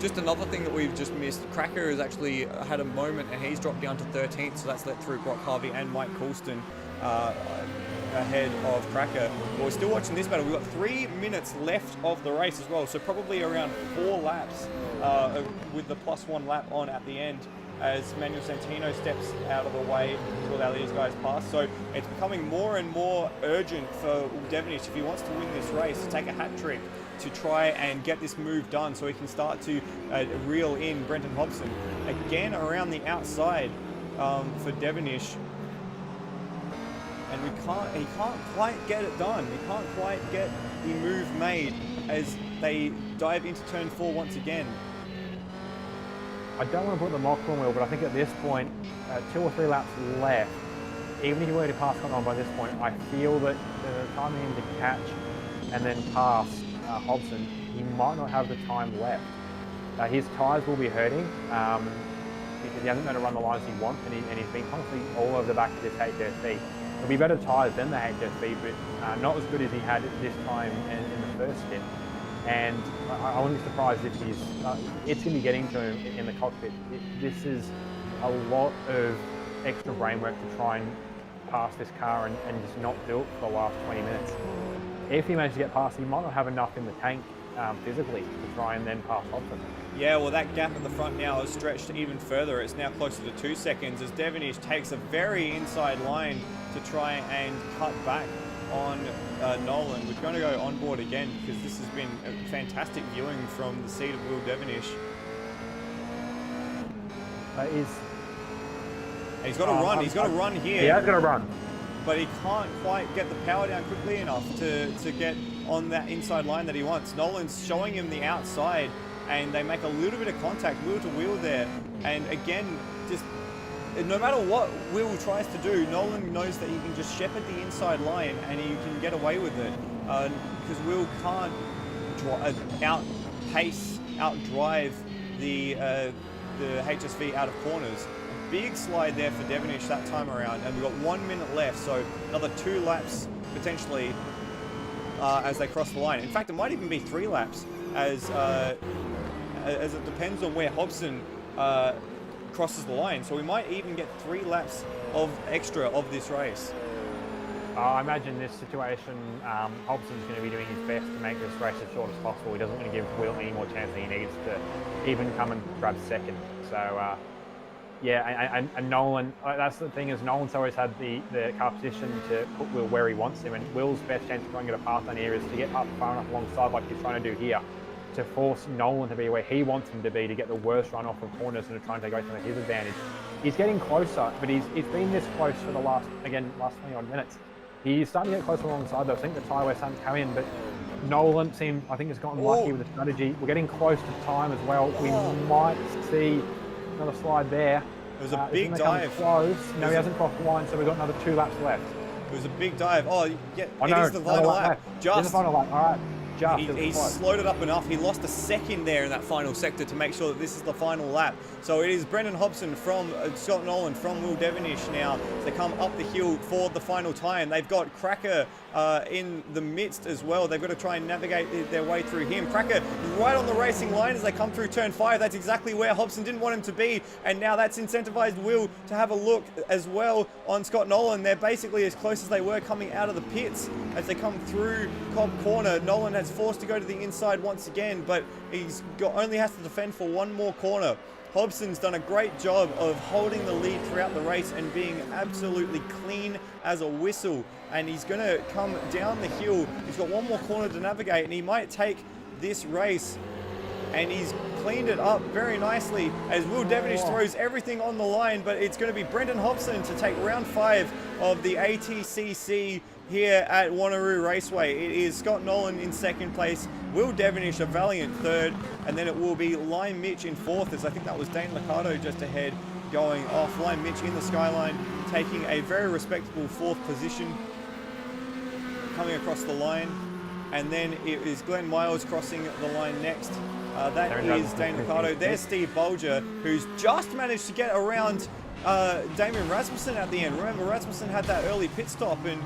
Just another thing that we've just missed, Cracker has actually had a moment and he's dropped down to 13th, so that's let through Brock Harvey and Mike Coulston ahead of Cracker. But we're still watching this battle. We've got 3 minutes left of the race as well, so probably around 4 laps with the +1 lap on at the end, as Manuel Santino steps out of the way to allow these guys pass. So it's becoming more and more urgent for Devenish, if he wants to win this race, to take a hat trick to try and get this move done so he can start to reel in Brenton Hobson. Again around the outside for Devenish. And he can't quite get it done. He can't quite get the move made as they dive into turn 4 once again. I don't want to put the mock on Will, but I think at this point, 2 or 3 laps left, even if you were to pass on by this point, I feel that the time for him to catch and then pass Hobson, he might not have the time left. His tyres will be hurting because he hasn't been able to run the lines he wants, and he's been constantly all over the back of this HSV. It'll be better tyres than the HSV, but not as good as he had this time in the first stint. And I wouldn't be surprised if it's going to be getting to him in the cockpit. This is a lot of extra brain work to try and pass this car and just not do it for the last 20 minutes. If he manages to get past, he might not have enough in the tank physically to try and then pass Hobson. Yeah, well, that gap at the front now is stretched even further. It's now closer to 2 seconds as Devenish takes a very inside line to try and cut back on Nolan. We're going to go on board again because this has been a fantastic viewing from the seat of Will Devenish. He's got to run. He's got to run here. Yeah, he's got to run. But he can't quite get the power down quickly enough to get on that inside line that he wants. Nolan's showing him the outside, and they make a little bit of contact, wheel to wheel there. And again, just no matter what Will tries to do, Nolan knows that he can just shepherd the inside line and he can get away with it. Because Will can't outdrive the HSV out of corners. Big slide there for Devenish that time around, and we've got 1 minute left, so another 2 laps potentially as they cross the line. In fact, it might even be 3 laps as it depends on where Hobson crosses the line. So we might even get 3 laps of extra of this race. I imagine this situation, Hobson's going to be doing his best to make this race as short as possible. He doesn't want to give Will any more chance than he needs to even come and grab second. So yeah, and Nolan, that's the thing, is Nolan's always had the car position to put Will where he wants him, and Will's best chance to try and get a pass on here is to get up far enough alongside like he's trying to do here, to force Nolan to be where he wants him to be, to get the worst run off of corners and to try and take away some of his advantage. he's getting closer, but he's been this close for the last 20 odd minutes. He's starting to get closer alongside though. I think the tyre wear starting to come in, but Nolan I think has gotten lucky with the strategy. We're getting close to time as well. We might see another slide there. It was a big dive. Close. No, he hasn't crossed the line, so we've got another 2 laps left. It was a big dive. Oh, yeah, I know, it is the final lap. Just the final lap. All right. He slowed it up enough. He lost a second there in that final sector to make sure that this is the final lap. So it is Brendan Hobson from Scott Nolan from Will Devenish now to come up the hill for the final time. They've got Cracker in the midst as well. They've got to try and navigate their way through him. Cracker right on the racing line as they come through turn 5. That's exactly where Hobson didn't want him to be. And now that's incentivized Will to have a look as well on Scott Nolan. They're basically as close as they were coming out of the pits as they come through Cobb Corner. Nolan has forced to go to the inside once again, but only has to defend for one more corner. Hobson's done a great job of holding the lead throughout the race and being absolutely clean as a whistle. And he's going to come down the hill. He's got one more corner to navigate, and he might take this race. And he's cleaned it up very nicely as Will Devenish throws everything on the line, but it's going to be Brendan Hobson to take round 5 of the ATCC here at Wanneroo Raceway. It is Scott Nolan in second place, Will Devenish a valiant third, and then it will be Lime Mitch in fourth, as I think that was Dane Liccardo just ahead going off. Lime Mitch in the Skyline taking a very respectable 4th position coming across the line. And then it is Glenn Miles crossing the line next. That is Dane Liccardo. There's Steve Bolger, who's just managed to get around Damien Rasmussen at the end. Remember, Rasmussen had that early pit stop and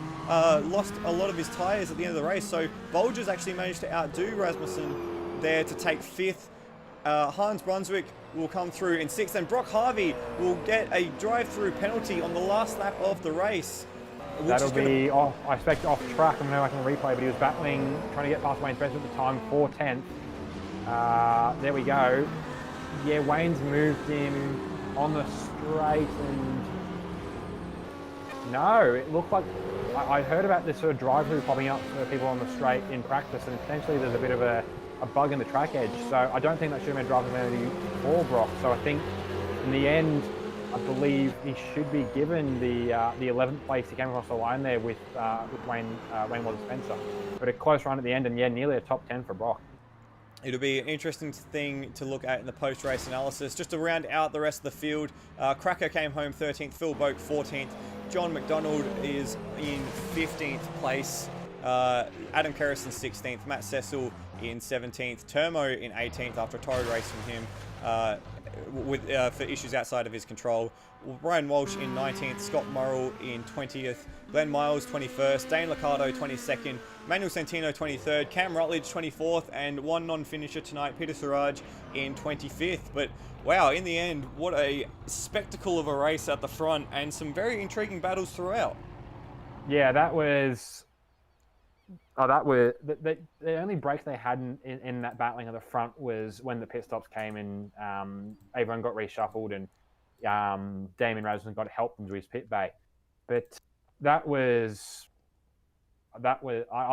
lost a lot of his tyres at the end of the race. So Bolger's actually managed to outdo Rasmussen there to take 5th. Hans Brunswick will come through in 6th. And Brock Harvey will get a drive-through penalty on the last lap of the race. That'll be, I expect, off track. I'm going to replay, but he was battling, trying to get past Wayne Spencer at the time, 4/10. There we go. Yeah, Wayne's moved him on the straight, and no, it looked like I heard about this sort of drive-through popping up for people on the straight in practice, and potentially there's a bit of a bug in the track edge. So I don't think that should have been driving penalty for Brock. So I think in the end, I believe he should be given the 11th place. He came across the line there with Wayne Spencer, but a close run at the end, and yeah, nearly a top 10 for Brock. It'll be an interesting thing to look at in the post-race analysis. Just to round out the rest of the field, Cracker came home 13th, Phil Boak 14th, John McDonald is in 15th place, Adam Kerrison 16th, Matt Cecil in 17th, Termo in 18th after a torrid race from him for issues outside of his control. Brian Walsh in 19th, Scott Morrill in 20th, Glenn Miles 21st, Dane Liccardo 22nd, Manuel Santino 23rd, Cam Rutledge 24th, and one non-finisher tonight, Peter Suraj in 25th. But wow, in the end, what a spectacle of a race at the front, and some very intriguing battles throughout. Yeah, that was the only break they had in that battling at the front was when the pit stops came and everyone got reshuffled and Damien Rasmussen got help into his pit bay. But I was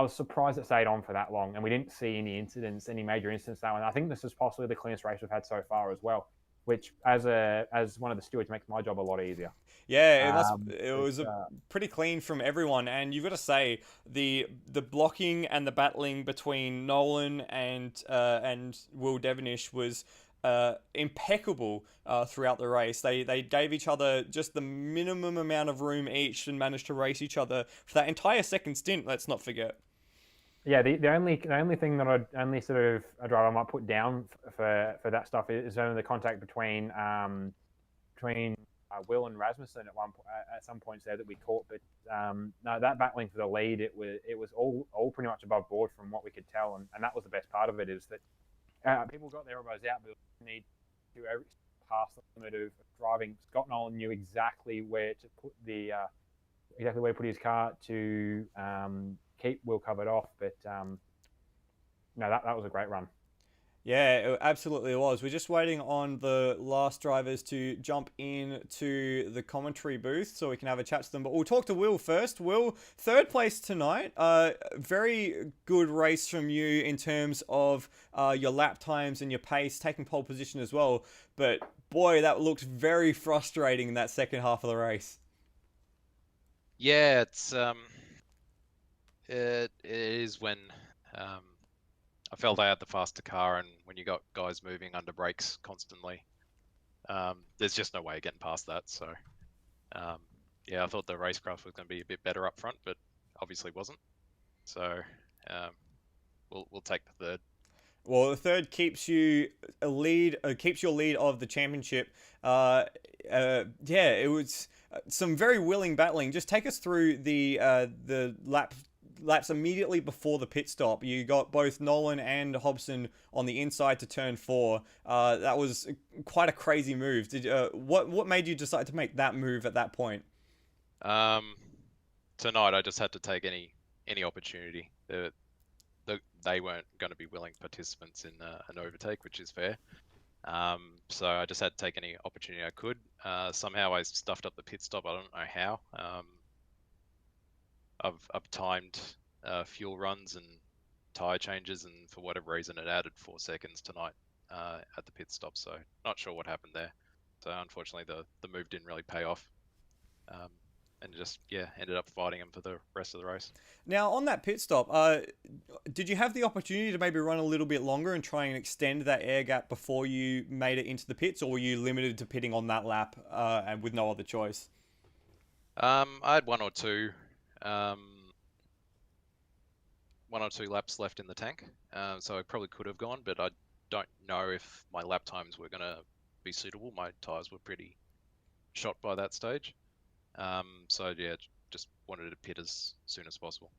surprised it stayed on for that long, and we didn't see any major incidents that one. I think this is possibly the cleanest race we've had so far as well, which as one of the stewards makes my job a lot easier. Yeah, it was pretty clean from everyone, and you've got to say the blocking and the battling between Nolan and Will Devenish was impeccable throughout the race. They gave each other just the minimum amount of room each and managed to race each other for that entire second stint. Let's not forget. Yeah, the only thing that a driver might put down for that stuff is only the contact between Will and Rasmussen at some points there that we caught. But no, that battling for the lead, it was all pretty much above board from what we could tell, and that was the best part of it, is that people got their elbows out, but need to pass the limit of driving. Scott Nolan knew exactly where to put his car to keep Will covered off. But no, that was a great run. Yeah, it absolutely was. We're just waiting on the last drivers to jump into the commentary booth so we can have a chat to them. But we'll talk to Will first. Will, third place tonight. Very good race from you in terms of your lap times and your pace, taking pole position as well. But boy, that looked very frustrating in that second half of the race. Yeah, it is when I felt I had the faster car, and when you got guys moving under brakes constantly, there's just no way of getting past that. So, yeah, I thought the racecraft was going to be a bit better up front, but obviously wasn't. So, we'll take the third. Well, the third keeps you a lead, keeps your lead of the championship. Yeah, it was some very willing battling. Just take us through the laps immediately before the pit stop. You got both Nolan and Hobson on the inside to turn 4. That was quite a crazy move. What made you decide to make that move at that point? Tonight I just had to take any opportunity. They weren't going to be willing participants in an overtake, which is fair. So I just had to take any opportunity I could. Somehow I stuffed up the pit stop. I don't know how. I've timed fuel runs and tire changes, and for whatever reason, it added 4 seconds tonight at the pit stop. So not sure what happened there. So unfortunately, the move didn't really pay off. And just, yeah, ended up fighting him for the rest of the race. Now, on that pit stop, did you have the opportunity to maybe run a little bit longer and try and extend that air gap before you made it into the pits, or were you limited to pitting on that lap and with no other choice? I had one or two laps left in the tank, so I probably could have gone, but I don't know if my lap times were going to be suitable. My tyres were pretty shot by that stage. So yeah, just wanted to pit as soon as possible.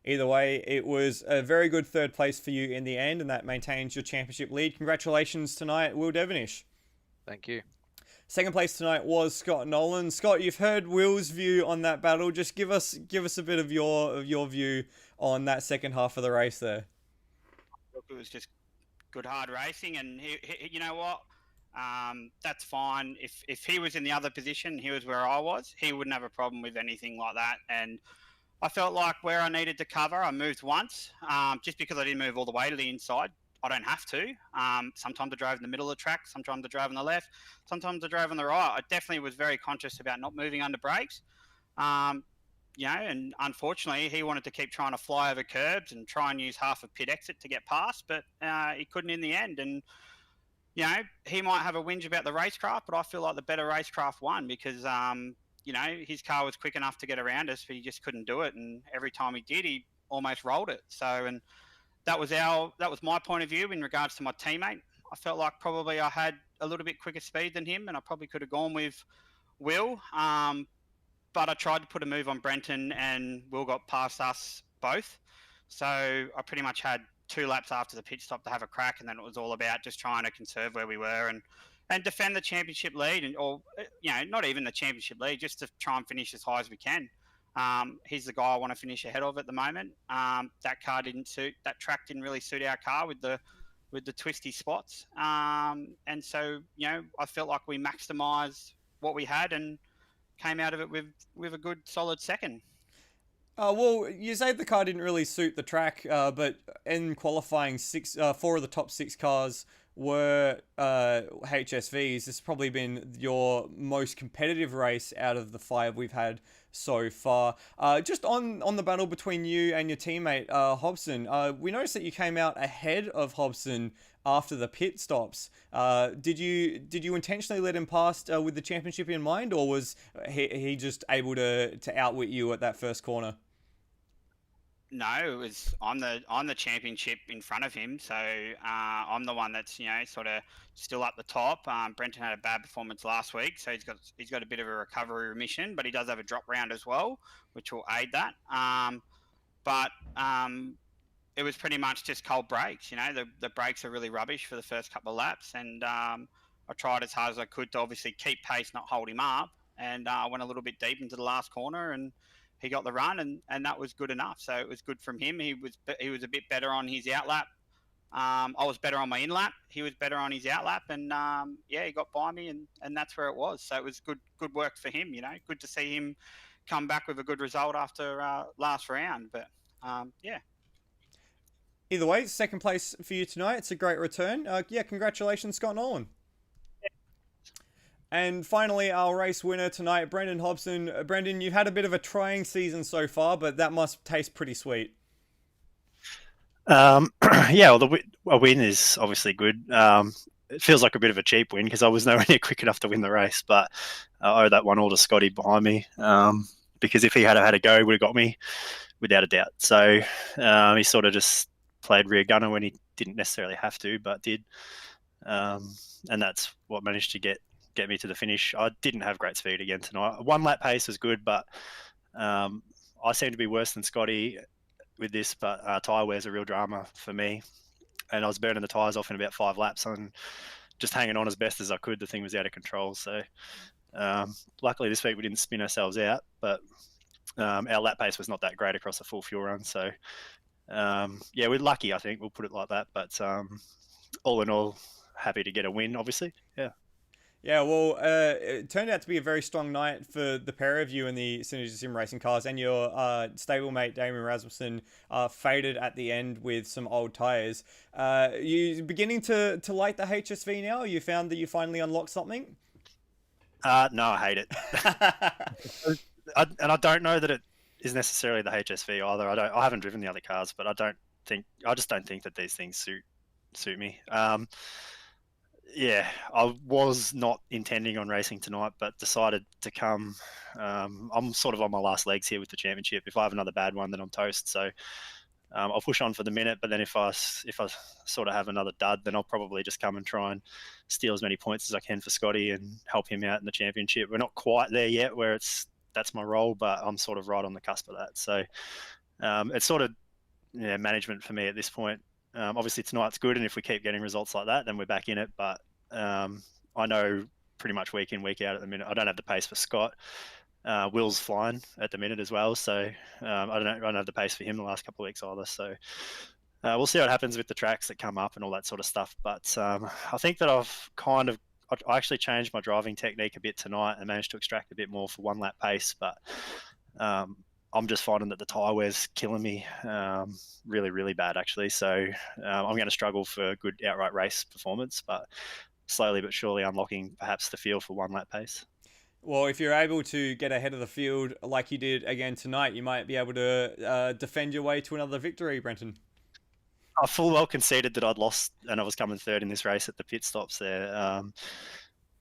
Either way, it was a very good third place for you in the end, and that maintains your championship lead. Congratulations tonight, Will Devenish. Thank you. Second place tonight was Scott Nolan. Scott, you've heard Will's view on that battle. Just give us a bit of your view on that second half of the race there. Look, it was just good hard racing, and he you know what? That's fine. If he was in the other position, he was where I was, he wouldn't have a problem with anything like that. And I felt like where I needed to cover, I moved once, just because I didn't move all the way to the inside. I don't have to. Sometimes I drove in the middle of the track, sometimes I drove on the left, sometimes I drove on the right. I definitely was very conscious about not moving under brakes. You know, and unfortunately, he wanted to keep trying to fly over curbs and try and use half a pit exit to get past, but he couldn't in the end. And you know, he might have a whinge about the racecraft, but I feel like the better racecraft won because, you know, his car was quick enough to get around us, but he just couldn't do it. And every time he did, he almost rolled it. So, and that was my point of view in regards to my teammate. I felt like probably I had a little bit quicker speed than him, and I probably could have gone with Will. But I tried to put a move on Brenton, and Will got past us both. So I pretty much had 2 laps after the pit stop to have a crack, and then it was all about just trying to conserve where we were and defend the championship lead, and or you know, not even the championship lead, just to try and finish as high as we can. He's the guy I want to finish ahead of at the moment. That track didn't really suit our car with the twisty spots, and so you know, I felt like we maximised what we had and came out of it with a good solid second. Well, you say the car didn't really suit the track, but in qualifying, 4 of the top 6 cars were HSVs. This has probably been your most competitive race out of the 5 we've had so far. Just on the battle between you and your teammate Hobson, we noticed that you came out ahead of Hobson after the pit stops. Did you intentionally let him pass with the championship in mind, or was he just able to outwit you at that first corner? No, it was I'm the championship in front of him, so I'm the one that's, you know, sort of still up the top. Brenton had a bad performance last week, so he's got a bit of a recovery remission, but he does have a drop round as well, which will aid that. But it was pretty much just cold brakes. You know, the brakes are really rubbish for the first couple of laps, and I tried as hard as I could to obviously keep pace, not hold him up, and went a little bit deep into the last corner, and he got the run, and that was good enough. So it was good from him. He was a bit better on his outlap. I was better on my in-lap. He was better on his outlap, and yeah, he got by me, and that's where it was. So it was good work for him. You know, good to see him come back with a good result after last round. But yeah. Either way, second place for you tonight. It's a great return. Yeah, congratulations, Scott Nolan. And finally, our race winner tonight, Brendan Hobson. Brendan, you've had a bit of a trying season so far, but that must taste pretty sweet. Yeah, well, a win is obviously good. It feels like a bit of a cheap win because I was nowhere near quick enough to win the race, but I owe that one all to Scotty behind me, because if he had had a go, he would have got me without a doubt. So he sort of just played rear gunner when he didn't necessarily have to, but did, and that's what managed to get me to the finish. I didn't have great speed again tonight. One lap pace was good, but I seem to be worse than Scotty with this, but tyre wear's a real drama for me. And I was burning the tyres off in about 5 laps and just hanging on as best as I could. The thing was out of control. So luckily this week we didn't spin ourselves out, but our lap pace was not that great across a full fuel run. So yeah, we're lucky, I think. We'll put it like that. But all in all, happy to get a win, obviously. Yeah. Yeah, well, it turned out to be a very strong night for the pair of you in the Synergy Sim racing cars, and your stablemate Damien Rasmussen faded at the end with some old tyres. You beginning to like the HSV now? You found that you finally unlocked something? No, I hate it. And I don't know that it is necessarily the HSV either. I haven't driven the other cars, but I just don't think that these things suit me. Yeah, I was not intending on racing tonight, but decided to come. I'm sort of on my last legs here with the championship. If I have another bad one, then I'm toast. So I'll push on for the minute. But then if I sort of have another dud, then I'll probably just come and try and steal as many points as I can for Scotty and help him out in the championship. We're not quite there yet where that's my role, but I'm sort of right on the cusp of that. So it's sort of management for me at this point. Obviously tonight's good, and if we keep getting results like that, then we're back in it. But I know pretty much week in, week out at the minute, I don't have the pace for Scott. Will's flying at the minute as well, so I don't have the pace for him the last couple of weeks either. So we'll see what happens with the tracks that come up and all that sort of stuff. But I think that I actually changed my driving technique a bit tonight and managed to extract a bit more for 1 lap pace. But I'm just finding that the tyre wear's killing me really, really bad, actually. So I'm going to struggle for good outright race performance, but slowly but surely unlocking perhaps the feel for 1 lap pace. Well, if you're able to get ahead of the field like you did again tonight, you might be able to defend your way to another victory, Brenton. I full well conceded that I'd lost and I was coming third in this race at the pit stops there.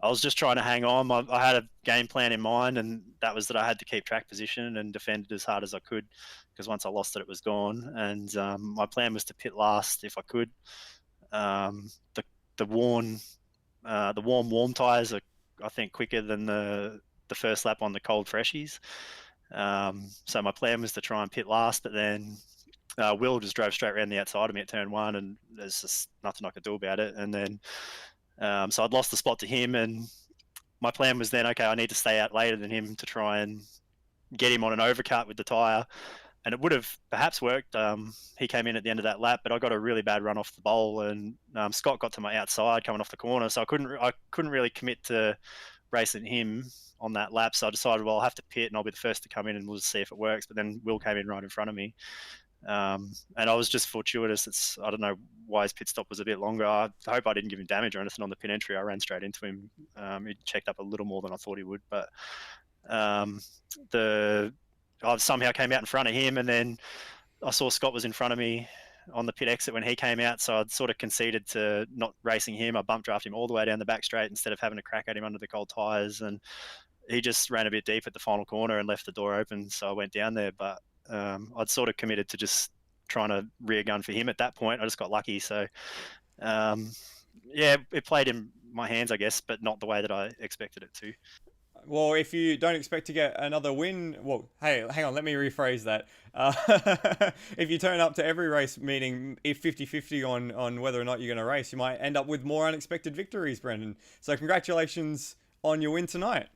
I was just trying to hang on. I had a game plan in mind, and that was that I had to keep track position and defend it as hard as I could, because once I lost it, it was gone. And my plan was to pit last if I could. The warm tyres are, I think, quicker than the first lap on the cold freshies. So my plan was to try and pit last, but then Will just drove straight around the outside of me at turn 1, and there's just nothing I could do about it. And then so I'd lost the spot to him, and my plan was then, okay, I need to stay out later than him to try and get him on an overcut with the tyre. And it would have perhaps worked. He came in at the end of that lap, but I got a really bad run off the bowl, and Scott got to my outside coming off the corner, so I couldn't really commit to racing him on that lap. So I decided, well, I'll have to pit, and I'll be the first to come in, and we'll just see if it works. But then Will came in right in front of me. And I was just fortuitous. I don't know why his pit stop was a bit longer. I hope I didn't give him damage or anything on the pit entry. I ran straight into him. He checked up a little more than I thought he would, but I somehow came out in front of him, and then I saw Scott was in front of me on the pit exit when he came out, so I'd sort of conceded to not racing him. I bump drafted him all the way down the back straight instead of having a crack at him under the cold tyres, and he just ran a bit deep at the final corner and left the door open, so I went down there. But I'd sort of committed to just trying to rear gun for him at that point. I just got lucky. So, yeah, it played in my hands, I guess, but not the way that I expected it to. Well, if you don't expect to get another win, well, hey, hang on, let me rephrase that. If you turn up to every race meeting, if 50-50 on whether or not you're going to race, you might end up with more unexpected victories, Brendan. So congratulations on your win tonight.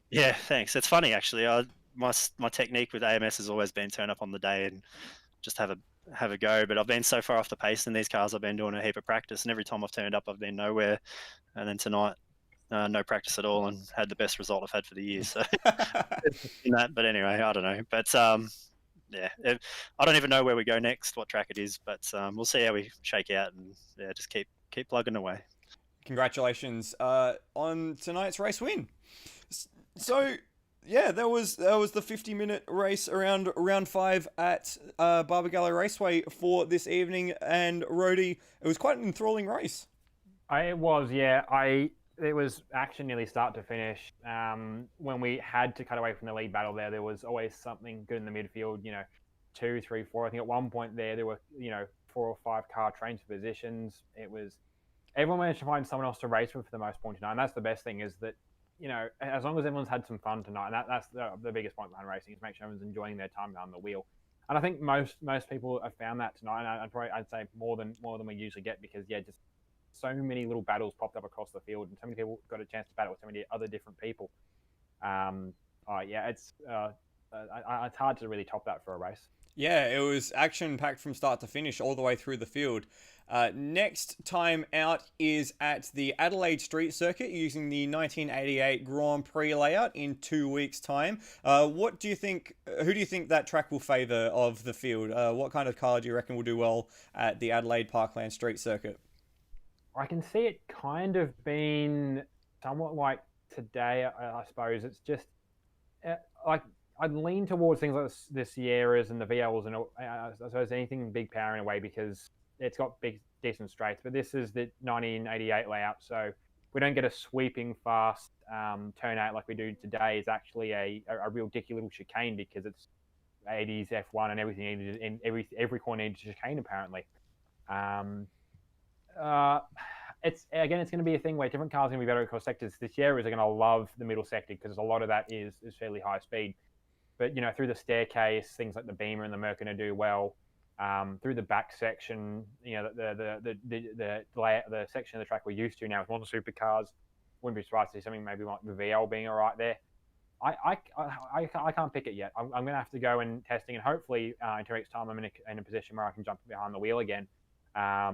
Yeah, thanks. It's funny, actually. My technique with AMS has always been turn up on the day and just have a go. But I've been so far off the pace in these cars. I've been doing a heap of practice, and every time I've turned up, I've been nowhere. And then tonight, no practice at all, and had the best result I've had for the year. So, but anyway, I don't know. But yeah, I don't even know where we go next, what track it is. But we'll see how we shake out, and yeah, just keep plugging away. Congratulations on tonight's race win. So, yeah, that was the 50-minute race around round 5 at Barbagallo Raceway for this evening. And Rhodey, it was quite an enthralling race. It was, yeah. It was action nearly start to finish. When we had to cut away from the lead battle there was always something good in the midfield, 2, 3, 4. I think at one point there were, 4 or 5 car trains for positions. It was, everyone managed to find someone else to race with for the most point tonight. And that's the best thing is that, as long as everyone's had some fun tonight, and that's the biggest point behind racing is make sure everyone's enjoying their time behind the wheel. And I think most people have found that tonight. And I'd say more than we usually get because, just so many little battles popped up across the field, and so many people got a chance to battle with so many other different people. It's hard to really top that for a race. Yeah, it was action-packed from start to finish all the way through the field. Next time out is at the Adelaide Street Circuit using the 1988 Grand Prix layout in 2 weeks' time. Who do you think that track will favour of the field? What kind of car do you reckon will do well at the Adelaide Parkland Street Circuit? I can see it kind of being somewhat like today, I suppose. It's just I'd lean towards things like the Sierras and the VLs and I suppose anything big power in a way because it's got big, decent straights. But this is the 1988 layout, so we don't get a sweeping fast turnout like we do today. It's actually a real dicky little chicane because it's 80s F1 and everything needed in every corner needed chicane apparently. It's going to be a thing where different cars are going to be better across sectors. The Sierras are going to love the middle sector because a lot of that is fairly high speed. But through the staircase, things like the Beamer and the Merc are going to do well. Through the back section, the section of the track we're used to now with modern supercars, wouldn't be surprised to see something maybe like the VL being all right there. I can't pick it yet. I'm going to have to go and testing, and hopefully in 2 weeks' time I'm in a position where I can jump behind the wheel again. I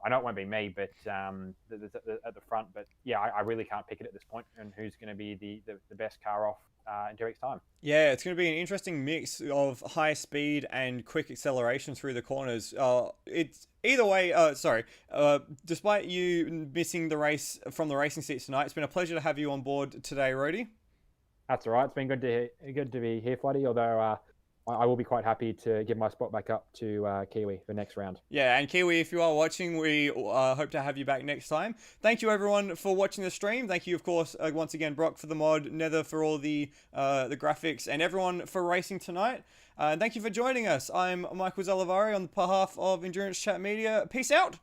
know it won't be me, but at the front. But yeah, I really can't pick it at this point, and who's going to be the best car off in 2 weeks' time. Yeah, it's going to be an interesting mix of high speed and quick acceleration through the corners. It's either way. Despite you missing the race from the racing seats tonight, it's been a pleasure to have you on board today, Rhodey. That's all right. It's been good to be here, Floody. Although I will be quite happy to give my spot back up to Kiwi for next round. Yeah, and Kiwi, if you are watching, we hope to have you back next time. Thank you, everyone, for watching the stream. Thank you, of course, once again, Brock for the mod, Nether for all the graphics, and everyone for racing tonight. Thank you for joining us. I'm Michael Zalavari on behalf of Endurance Chat Media. Peace out.